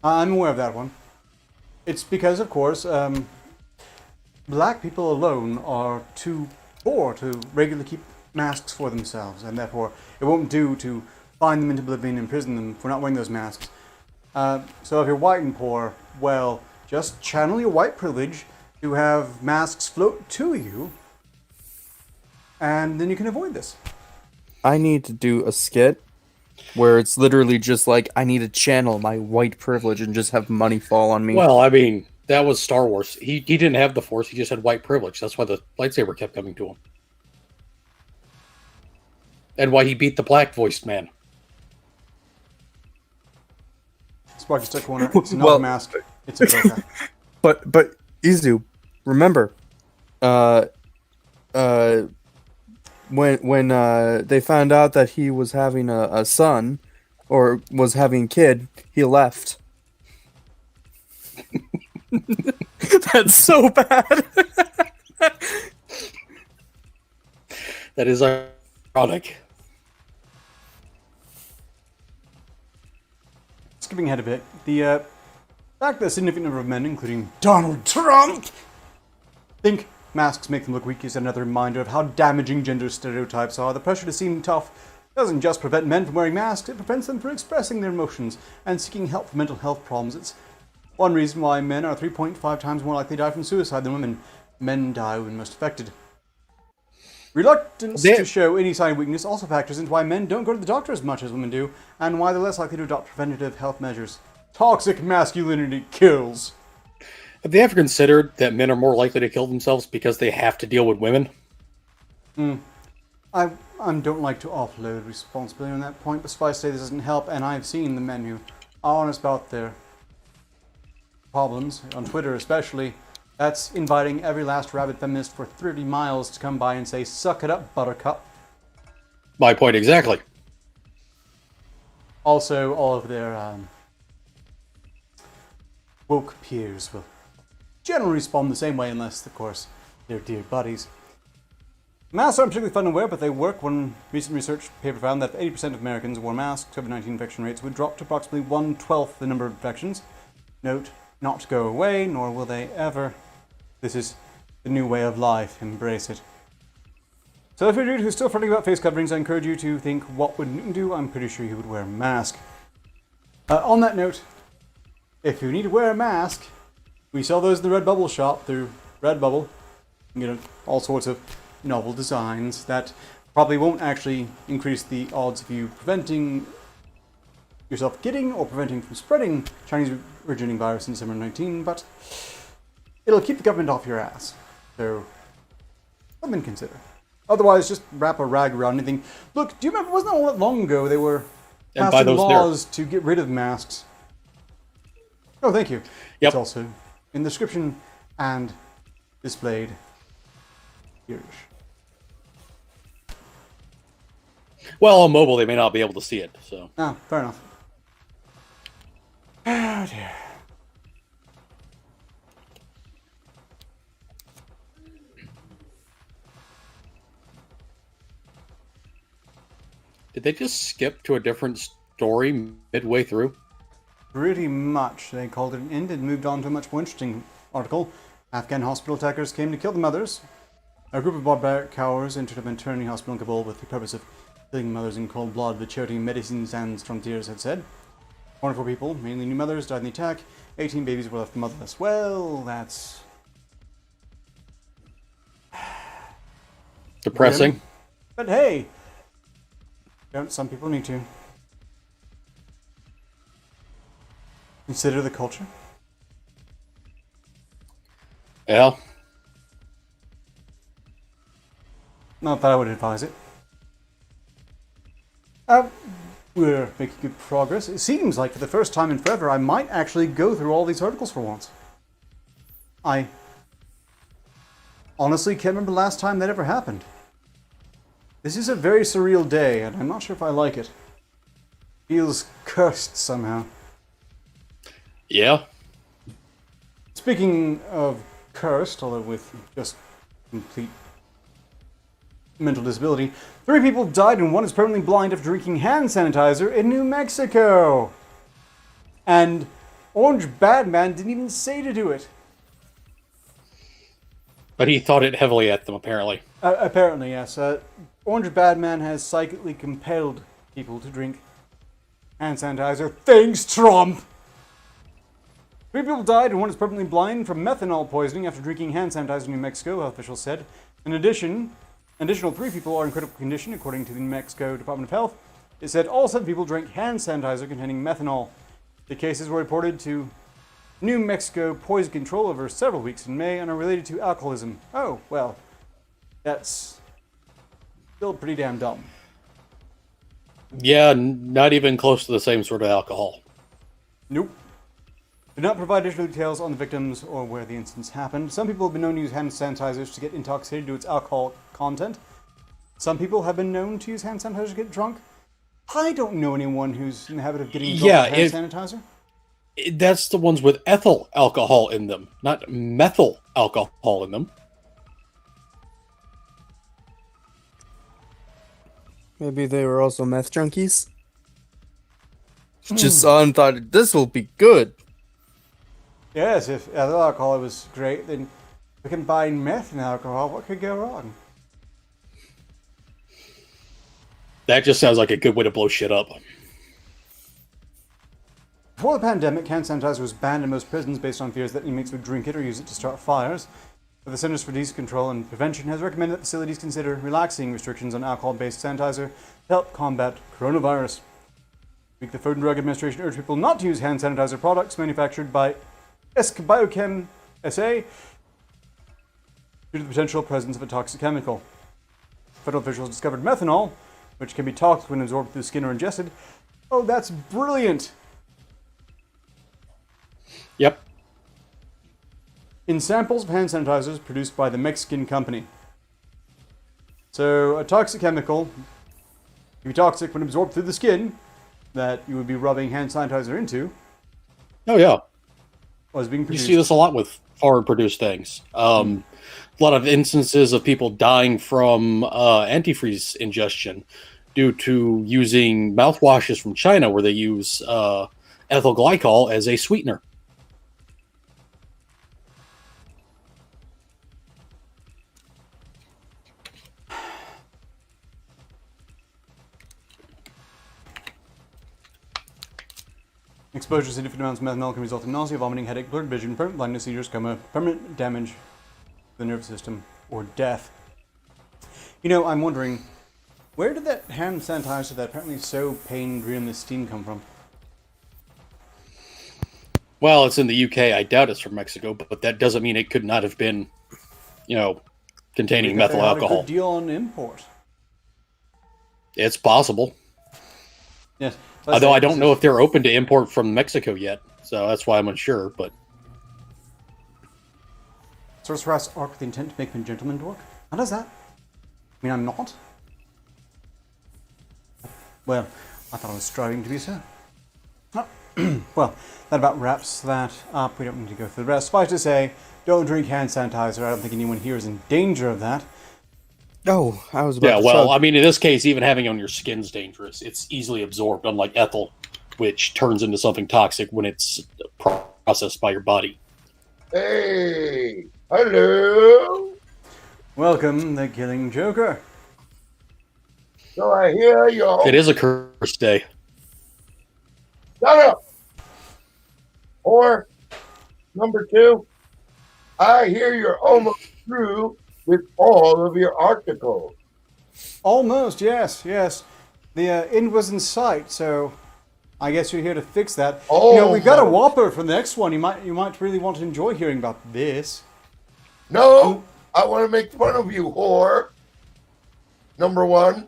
[SPEAKER 1] I'm aware of that one. It's because, of course, black people alone are too poor to regularly keep masks for themselves, and therefore it won't do to fine them into oblivion and imprison them for not wearing those masks. So if you're white and poor, well, just channel your white privilege to have masks float to you, and then you can avoid this.
[SPEAKER 3] I need to do a skit where it's literally just like, I need to channel my white privilege and just have money fall on me.
[SPEAKER 2] Well, I mean, that was Star Wars. He didn't have the Force, he just had white privilege. That's why the lightsaber kept coming to him. And why he beat the black-voiced man.
[SPEAKER 1] Sparky Stuck Corner, it's not a mask, it's a burqa.
[SPEAKER 3] But Izu, remember, when they found out that he was having a son, or was having a kid, he left. That's so bad.
[SPEAKER 2] That is ironic.
[SPEAKER 1] Skipping ahead a bit, the fact that a significant number of men, including Donald Trump, think masks make them look weak is another reminder of how damaging gender stereotypes are. The pressure to seem tough doesn't just prevent men from wearing masks, it prevents them from expressing their emotions and seeking help for mental health problems. It's one reason why men are 3.5 times more likely to die from suicide than women. Men die when most affected. Reluctance to show any sign of weakness also factors into why men don't go to the doctor as much as women do, and why they're less likely to adopt preventative health measures. Toxic masculinity kills.
[SPEAKER 2] Have they ever considered that men are more likely to kill themselves because they have to deal with women?
[SPEAKER 1] I don't like to offload responsibility on that point, but suffice to say this doesn't help, and I've seen the men who are honest about their problems, on Twitter especially. That's inviting every last rabid feminist for 30 miles to come by and say, "Suck it up, buttercup."
[SPEAKER 2] My point exactly.
[SPEAKER 1] Also, all of their woke peers will generally respond the same way, unless, of course, they're dear buddies. Masks aren't particularly fun to wear, but they work. One recent research paper found that if 80% of Americans wore masks, COVID-19 infection rates would drop to approximately 1/12 the number of infections. Note, not to go away, nor will they ever. This is the new way of life. Embrace it. So if you're a dude who's still fretting about face coverings, I encourage you to think, what would Newton do? I'm pretty sure he would wear a mask. On that note, if you need to wear a mask, we sell those in the Redbubble shop through Redbubble. You know, all sorts of novel designs that probably won't actually increase the odds of you preventing yourself getting or preventing from spreading Chinese originating virus in December 19, but it'll keep the government off your ass. So, something to consider. Otherwise, just wrap a rag around anything. Look, do you remember, wasn't all that long ago they were passing laws to get rid of masks? Oh, thank you.
[SPEAKER 2] Yep.
[SPEAKER 1] It's also in the description and displayed here.
[SPEAKER 2] Well, on mobile, they may not be able to see it, so.
[SPEAKER 1] Ah, fair enough. Oh dear.
[SPEAKER 2] Did they just skip to a different story midway through?
[SPEAKER 1] Pretty much. They called it an end and moved on to a much more interesting article. Afghan hospital attackers came to kill the mothers. A group of barbaric cowards entered a maternity hospital in Kabul with the purpose of killing mothers in cold blood, the charity Médecins Sans Frontières had said. 24 people, mainly new mothers, died in the attack. 18 babies were left motherless. Well, that's
[SPEAKER 2] Depressing.
[SPEAKER 1] grim. But hey, don't some people need to consider the culture?
[SPEAKER 2] Yeah.
[SPEAKER 1] Not that I would advise it. We're making good progress. It seems like for the first time in forever, I might actually go through all these articles for once. I honestly can't remember the last time that ever happened. This is a very surreal day, and I'm not sure if I like it. Feels cursed somehow.
[SPEAKER 2] Yeah.
[SPEAKER 1] Speaking of cursed, although with just complete mental disability, 3 people died and 1 is permanently blind after drinking hand sanitizer in New Mexico. And Orange Badman didn't even say to do it.
[SPEAKER 2] But he thought it heavily at them, apparently.
[SPEAKER 1] Apparently, yes. Orange Badman has psychically compelled people to drink hand sanitizer. Thanks, Trump! 3 people died and 1 is permanently blind from methanol poisoning after drinking hand sanitizer in New Mexico, health officials said. In addition, additional 3 people are in critical condition, according to the New Mexico Department of Health. It said all 7 people drank hand sanitizer containing methanol. The cases were reported to New Mexico Poison Control over several weeks in May and are related to alcoholism. Oh, well, that's still pretty damn dumb.
[SPEAKER 2] Yeah, not even close to the same sort of alcohol.
[SPEAKER 1] Nope. Did not provide additional details on the victims or where the incidents happened. Some people have been known to use hand sanitizers to get intoxicated due to its alcohol content. Some people have been known to use hand sanitizer to get drunk. I don't know anyone who's in the habit of getting drunk with hand sanitizer.
[SPEAKER 2] That's the ones with ethyl alcohol in them, not methyl alcohol in them.
[SPEAKER 3] Maybe they were also meth junkies. Just saw and thought, this will be good.
[SPEAKER 1] Yes, if ethyl alcohol was great, then we can combine meth and alcohol. What could go wrong?
[SPEAKER 2] That just sounds like a good way to blow shit up.
[SPEAKER 1] Before the pandemic, hand sanitizer was banned in most prisons based on fears that inmates would drink it or use it to start fires. But the Centers for Disease Control and Prevention has recommended that facilities consider relaxing restrictions on alcohol-based sanitizer to help combat coronavirus. The Food and Drug Administration urged people not to use hand sanitizer products manufactured by ESK Biochem SA due to the potential presence of a toxic chemical. Federal officials discovered methanol, which can be toxic when absorbed through the skin or ingested. Oh, that's brilliant!
[SPEAKER 2] Yep.
[SPEAKER 1] In samples of hand sanitizers produced by the Mexican company. So, a toxic chemical can be toxic when absorbed through the skin that you would be rubbing hand sanitizer into.
[SPEAKER 2] Oh, yeah.
[SPEAKER 1] Was being
[SPEAKER 2] You
[SPEAKER 1] produced.
[SPEAKER 2] see this a lot with foreign-produced things. A lot of instances of people dying from antifreeze ingestion due to using mouthwashes from China where they use ethyl glycol as a sweetener.
[SPEAKER 1] Exposure to significant amounts of methanol can result in nausea, vomiting, headache, blurred vision, permanent blindness, seizures, coma, permanent damage to the nervous system, or death. You know, I'm wondering, where did that hand sanitizer that apparently is so pain-ridden this steam come from?
[SPEAKER 2] Well, it's in the UK. I doubt it's from Mexico, but that doesn't mean it could not have been, containing
[SPEAKER 1] Because
[SPEAKER 2] methyl
[SPEAKER 1] they had
[SPEAKER 2] alcohol.
[SPEAKER 1] a good deal on import.
[SPEAKER 2] It's possible.
[SPEAKER 1] Yes.
[SPEAKER 2] Although I don't know if they're open to import from Mexico yet, so that's why I'm unsure. But
[SPEAKER 1] Sorceress Ark with the intent to make him a gentleman dork? How does that? I mean, I'm not. Well, I thought I was striving to be so. Oh, well, that about wraps that up. We don't need to go through the rest. Suffice to say, don't drink hand sanitizer. I don't think anyone here is in danger of that.
[SPEAKER 3] Oh, I was about
[SPEAKER 2] Yeah,
[SPEAKER 3] to
[SPEAKER 2] well,
[SPEAKER 3] chug.
[SPEAKER 2] I mean, in this case, even having it on your skin's dangerous. It's easily absorbed, unlike ethyl, which turns into something toxic when it's processed by your body.
[SPEAKER 5] Hey, hello.
[SPEAKER 1] Welcome, the Killing Joker.
[SPEAKER 5] So I hear you're.
[SPEAKER 2] It is a curse day.
[SPEAKER 5] Shut up. Or number 2, I hear you're almost through with all of your articles.
[SPEAKER 1] Almost, yes, yes. The end was in sight, so I guess you're here to fix that. You know, we've got a
[SPEAKER 5] Almost.
[SPEAKER 1] whopper for the next one. You might really want to enjoy hearing about this.
[SPEAKER 5] No, I want to make fun of you, whore. Number 1.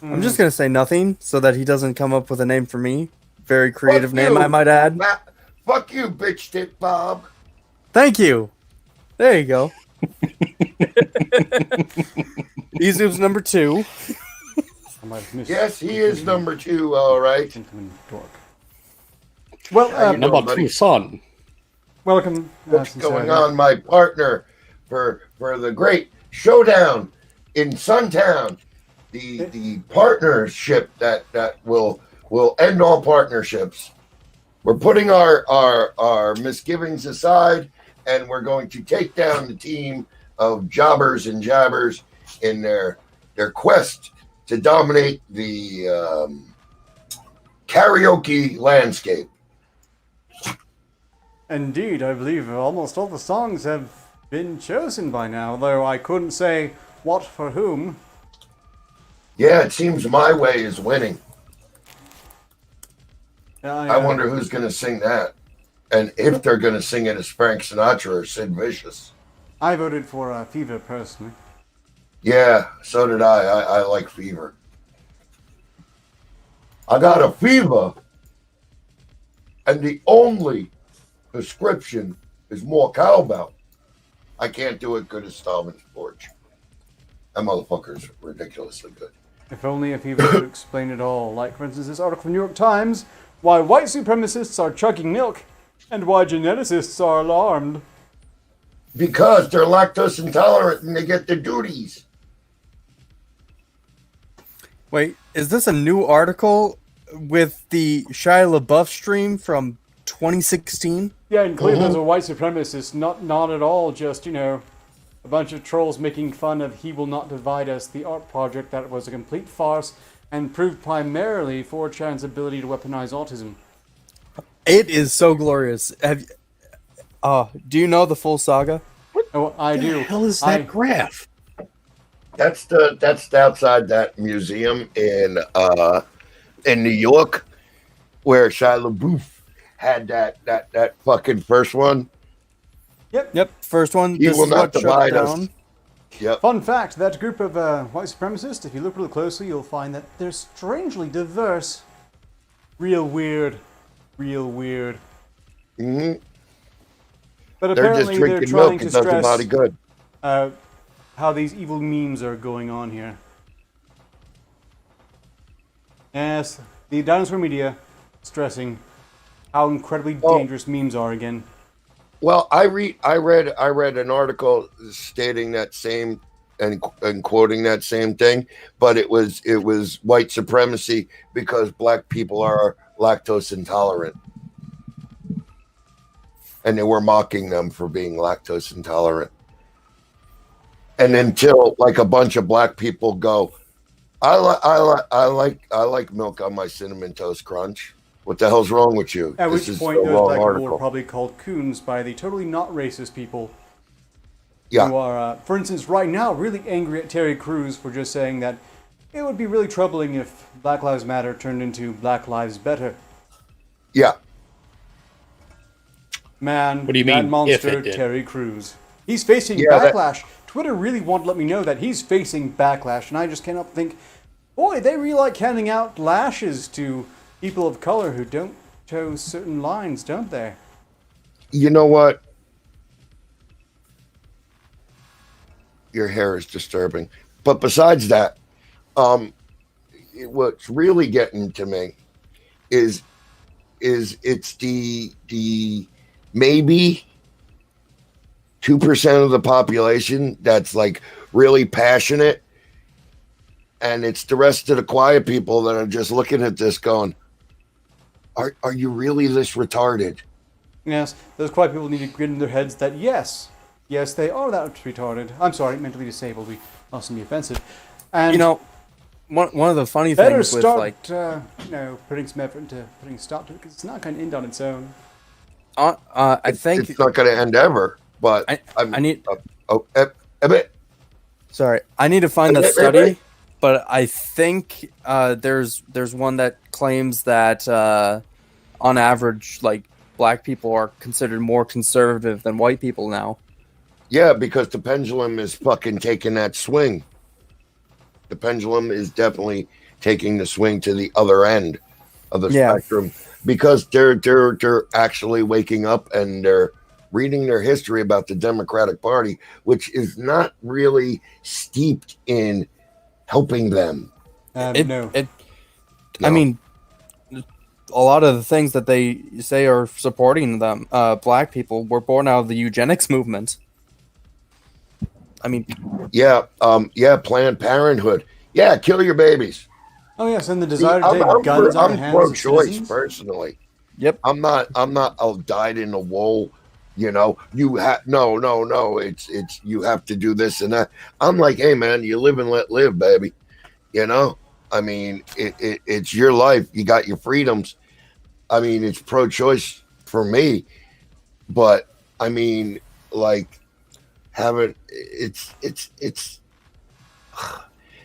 [SPEAKER 3] I'm just gonna say nothing so that he doesn't come up with a name for me. Very creative
[SPEAKER 5] Fuck
[SPEAKER 3] name,
[SPEAKER 5] you.
[SPEAKER 3] I might add.
[SPEAKER 5] Fuck you, bitch tit Bob.
[SPEAKER 3] Thank you. There you go. Ezoob's number 2.
[SPEAKER 1] I might have missed
[SPEAKER 5] Yes, he is number 2, all right.
[SPEAKER 1] Gentleman dork. Well,
[SPEAKER 5] How you
[SPEAKER 2] Number
[SPEAKER 5] doing, buddy?
[SPEAKER 2] 2, son.
[SPEAKER 1] welcome.
[SPEAKER 5] What's
[SPEAKER 1] sincerely.
[SPEAKER 5] going on, my partner, for the great showdown in Suntown? The partnership that will end all partnerships. We're putting our misgivings aside, and we're going to take down the team of jobbers and jabbers in their quest to dominate the karaoke landscape.
[SPEAKER 1] Indeed, I believe almost all the songs have been chosen by now, though I couldn't say what for whom.
[SPEAKER 5] Yeah, it seems my way is winning. I wonder who's going to sing that, and if they're going to sing it as Frank Sinatra or Sid Vicious.
[SPEAKER 1] I voted for Fever personally.
[SPEAKER 5] Yeah, so did I. I like Fever. I got a fever, and the only prescription is more cowbell. I can't do it good as Stallman's Porch. That motherfucker's ridiculously good.
[SPEAKER 1] If only a Fever could explain it all. Like, for instance, this article from New York Times, why white supremacists are chugging milk, and why geneticists are alarmed.
[SPEAKER 5] Because they're lactose intolerant and they get their duties.
[SPEAKER 3] Wait, is this a new article with the Shia LaBeouf stream from 2016?
[SPEAKER 1] Yeah, and clearly those are white supremacists, not at all just, you know, a bunch of trolls making fun of He Will Not Divide Us, the art project that was a complete farce and proved primarily 4chan's ability to weaponize autism.
[SPEAKER 3] It is so glorious. Do you know the full saga?
[SPEAKER 1] Oh, I
[SPEAKER 2] What
[SPEAKER 1] do.
[SPEAKER 2] the hell is that graph?
[SPEAKER 5] That's outside that museum in New York, where Shia LaBeouf had that fucking first one.
[SPEAKER 3] Yep, first one.
[SPEAKER 5] He
[SPEAKER 3] This
[SPEAKER 5] will
[SPEAKER 3] is
[SPEAKER 5] not
[SPEAKER 3] what shut
[SPEAKER 5] divide
[SPEAKER 3] it
[SPEAKER 5] us.
[SPEAKER 3] down.
[SPEAKER 5] Yep.
[SPEAKER 1] Fun fact, that group of white supremacists, if you look really closely, you'll find that they're strangely diverse. Real weird. Real weird.
[SPEAKER 5] hmm
[SPEAKER 1] But
[SPEAKER 5] They're just
[SPEAKER 1] apparently they're
[SPEAKER 5] drinking
[SPEAKER 1] trying
[SPEAKER 5] milk.
[SPEAKER 1] to
[SPEAKER 5] It does the body
[SPEAKER 1] stress
[SPEAKER 5] good.
[SPEAKER 1] how these evil memes are going on here. Yes, the dinosaur media stressing how incredibly dangerous memes are again.
[SPEAKER 5] Well, I read an article stating that same and quoting that same thing, but it was white supremacy because black people are lactose intolerant, and they were mocking them for being lactose intolerant. And until like a bunch of black people go, I like milk on my cinnamon toast crunch. What the hell's wrong with you?
[SPEAKER 1] At
[SPEAKER 5] This
[SPEAKER 1] which
[SPEAKER 5] is
[SPEAKER 1] point
[SPEAKER 5] the
[SPEAKER 1] those
[SPEAKER 5] wrong
[SPEAKER 1] black people
[SPEAKER 5] article.
[SPEAKER 1] were probably called coons by the totally not racist people
[SPEAKER 5] Yeah.
[SPEAKER 1] who are, for instance, right now really angry at Terry Crews for just saying that it would be really troubling if Black Lives Matter turned into Black Lives Better.
[SPEAKER 5] Yeah.
[SPEAKER 1] Man,
[SPEAKER 2] What do you
[SPEAKER 1] that
[SPEAKER 2] mean, if
[SPEAKER 1] monster
[SPEAKER 2] it did?
[SPEAKER 1] Terry Crews. He's facing
[SPEAKER 5] Yeah, that-
[SPEAKER 1] backlash. Twitter really wanted to let me know that he's facing backlash, and I just cannot think, boy, they really like handing out lashes to people of color who don't toe certain lines, don't they?
[SPEAKER 5] You know what? Your hair is disturbing. But besides that, what's really getting to me is it's the maybe 2% of the population that's like really passionate, and it's the rest of the quiet people that are just looking at this going, are you really this retarded?
[SPEAKER 1] Yes, those quiet people need to grin in their heads that yes, they are that retarded. I'm sorry, mentally disabled. We mustn't be offensive. And
[SPEAKER 3] You know, one of the funny
[SPEAKER 1] better
[SPEAKER 3] things with
[SPEAKER 1] start,
[SPEAKER 3] like
[SPEAKER 1] putting some effort into putting a stop to it because it's not going to end on its own.
[SPEAKER 3] I think
[SPEAKER 5] It's not going to end ever. But
[SPEAKER 3] I need
[SPEAKER 5] a bit.
[SPEAKER 3] sorry, I need to find that study, but I think there's one that claims that on average, like black people are considered more conservative than white people now.
[SPEAKER 5] Yeah, because the pendulum is fucking taking that swing. The pendulum is definitely taking the swing to the other end of the spectrum, because they're actually waking up and they're reading their history about the Democratic Party, which is not really steeped in helping them.
[SPEAKER 1] No.
[SPEAKER 3] I mean, a lot of the things that they say are supporting them, black people, were born out of the eugenics movement. I mean,
[SPEAKER 5] Planned Parenthood. Yeah, kill your babies.
[SPEAKER 1] Oh yes, and the desire to take guns out of the hands of
[SPEAKER 5] pro-choice
[SPEAKER 1] citizens.
[SPEAKER 5] personally.
[SPEAKER 3] yep.
[SPEAKER 5] I'm not I'll dyed in the wool, you have no, it's you have to do this and that. I'm like, hey man, you live and let live, baby. I mean, it's your life. You got your freedoms. I mean, it's pro-choice for me, but I mean, like, it's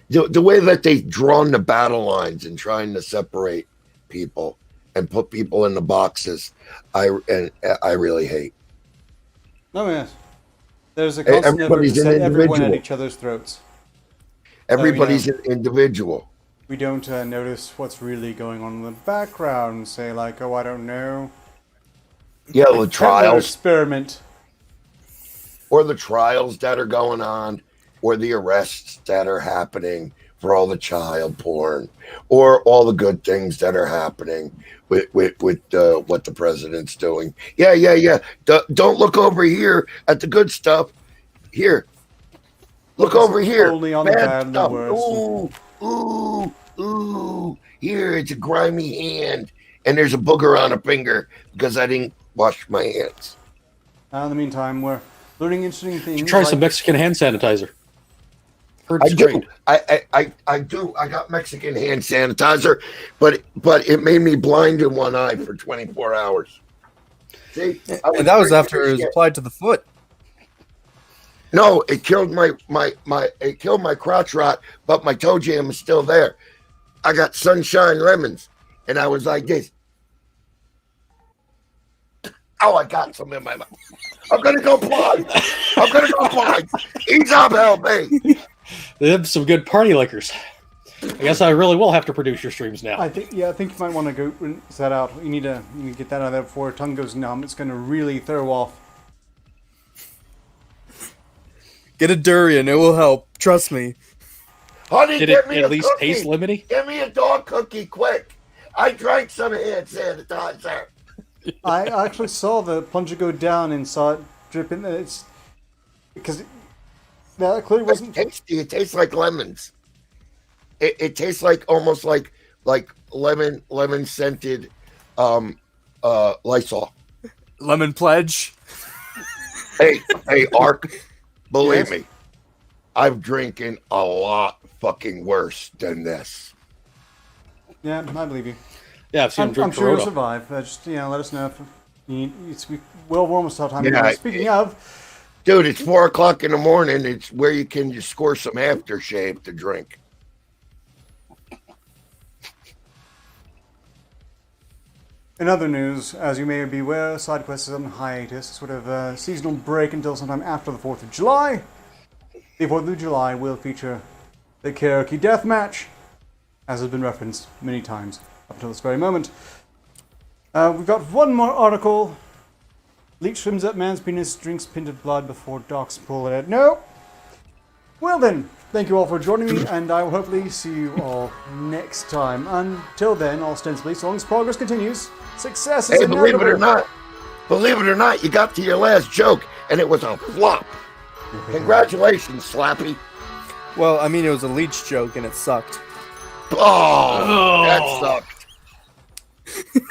[SPEAKER 5] the way that they've drawn the battle lines and trying to separate people and put people in the boxes. I really hate.
[SPEAKER 1] Oh yes, there's a constant effort to
[SPEAKER 5] Everybody's an
[SPEAKER 1] set everyone at
[SPEAKER 5] individual.
[SPEAKER 1] each other's throats.
[SPEAKER 5] Everybody's an individual.
[SPEAKER 1] We don't notice what's really going on in the background. Say like, oh, I don't know,
[SPEAKER 5] Yeah, the
[SPEAKER 1] Hitler
[SPEAKER 5] trials
[SPEAKER 1] experiment.
[SPEAKER 5] or the trials that are going on, or the arrests that are happening for all the child porn, or all the good things that are happening with what the president's doing. Yeah. Don't look over here at the good stuff. Here, look over here.
[SPEAKER 1] Only on the bad and the
[SPEAKER 5] stuff.
[SPEAKER 1] worst.
[SPEAKER 5] Ooh. Here, it's a grimy hand, and there's a booger on a finger because I didn't wash my hands.
[SPEAKER 1] In the meantime, we're learning interesting things.
[SPEAKER 2] Try some Mexican hand sanitizer. Heard
[SPEAKER 5] I
[SPEAKER 2] it's
[SPEAKER 5] do.
[SPEAKER 2] great.
[SPEAKER 5] I do. I got Mexican hand sanitizer, but it made me blind in one eye for 24 hours. See,
[SPEAKER 3] And that was after it was applied to the foot.
[SPEAKER 5] No, it killed it killed my crotch rot, but my toe jam is still there. I got sunshine lemons, and I was like this. Oh, I got some in my mouth. I'm gonna go blind. Ease up, help me.
[SPEAKER 2] They have some good party liquors. I guess I really will have to produce your streams now.
[SPEAKER 1] I think you might want to go rinse that out. You need to get that out of there before your tongue goes numb. It's going to really throw off.
[SPEAKER 3] Get a durian; it will help. Trust me.
[SPEAKER 5] Honey,
[SPEAKER 2] Did
[SPEAKER 5] get
[SPEAKER 2] it
[SPEAKER 5] me
[SPEAKER 2] at
[SPEAKER 5] a
[SPEAKER 2] least
[SPEAKER 5] cookie.
[SPEAKER 2] taste lemony?
[SPEAKER 5] Give me a dog cookie, quick. I drank some hand sanitizer.
[SPEAKER 1] I actually saw the plunger go down and saw it drip in. It's because that clearly
[SPEAKER 5] It's
[SPEAKER 1] wasn't.
[SPEAKER 5] tasty. It tastes like lemons. It tastes like almost like lemon scented Lysol.
[SPEAKER 3] Lemon pledge.
[SPEAKER 5] Hey, Ark, believe
[SPEAKER 1] Yes?
[SPEAKER 5] me, I've drinking a lot fucking worse than this.
[SPEAKER 1] Yeah, I believe you.
[SPEAKER 2] Yeah, I've seen him
[SPEAKER 1] I'm
[SPEAKER 2] drink
[SPEAKER 1] sure you'll
[SPEAKER 2] Corona.
[SPEAKER 1] survive. Just let us know if you need. We're almost out of time.
[SPEAKER 5] Yeah,
[SPEAKER 1] Speaking of,
[SPEAKER 5] Dude, it's 4 o'clock in the morning. It's where you can just score some aftershave to drink.
[SPEAKER 1] in other news, as you may be aware, SideQuest is on hiatus, sort of a seasonal break until sometime after the 4th of July. The 4th of July will feature the karaoke death match, as has been referenced many times up until this very moment. We've got one more article Leech swims up man's penis, drinks pint of blood before docs pull it out. No! Well then, thank you all for joining me, and I will hopefully see you all next time. Until then, ostensibly, so long as progress continues, success is
[SPEAKER 5] Hey, believe
[SPEAKER 1] inevitable.
[SPEAKER 5] believe it or not, you got to your last joke, and it was a flop. Congratulations, Slappy.
[SPEAKER 3] Well, I mean, it was a leech joke and it sucked.
[SPEAKER 5] Oh, that sucked.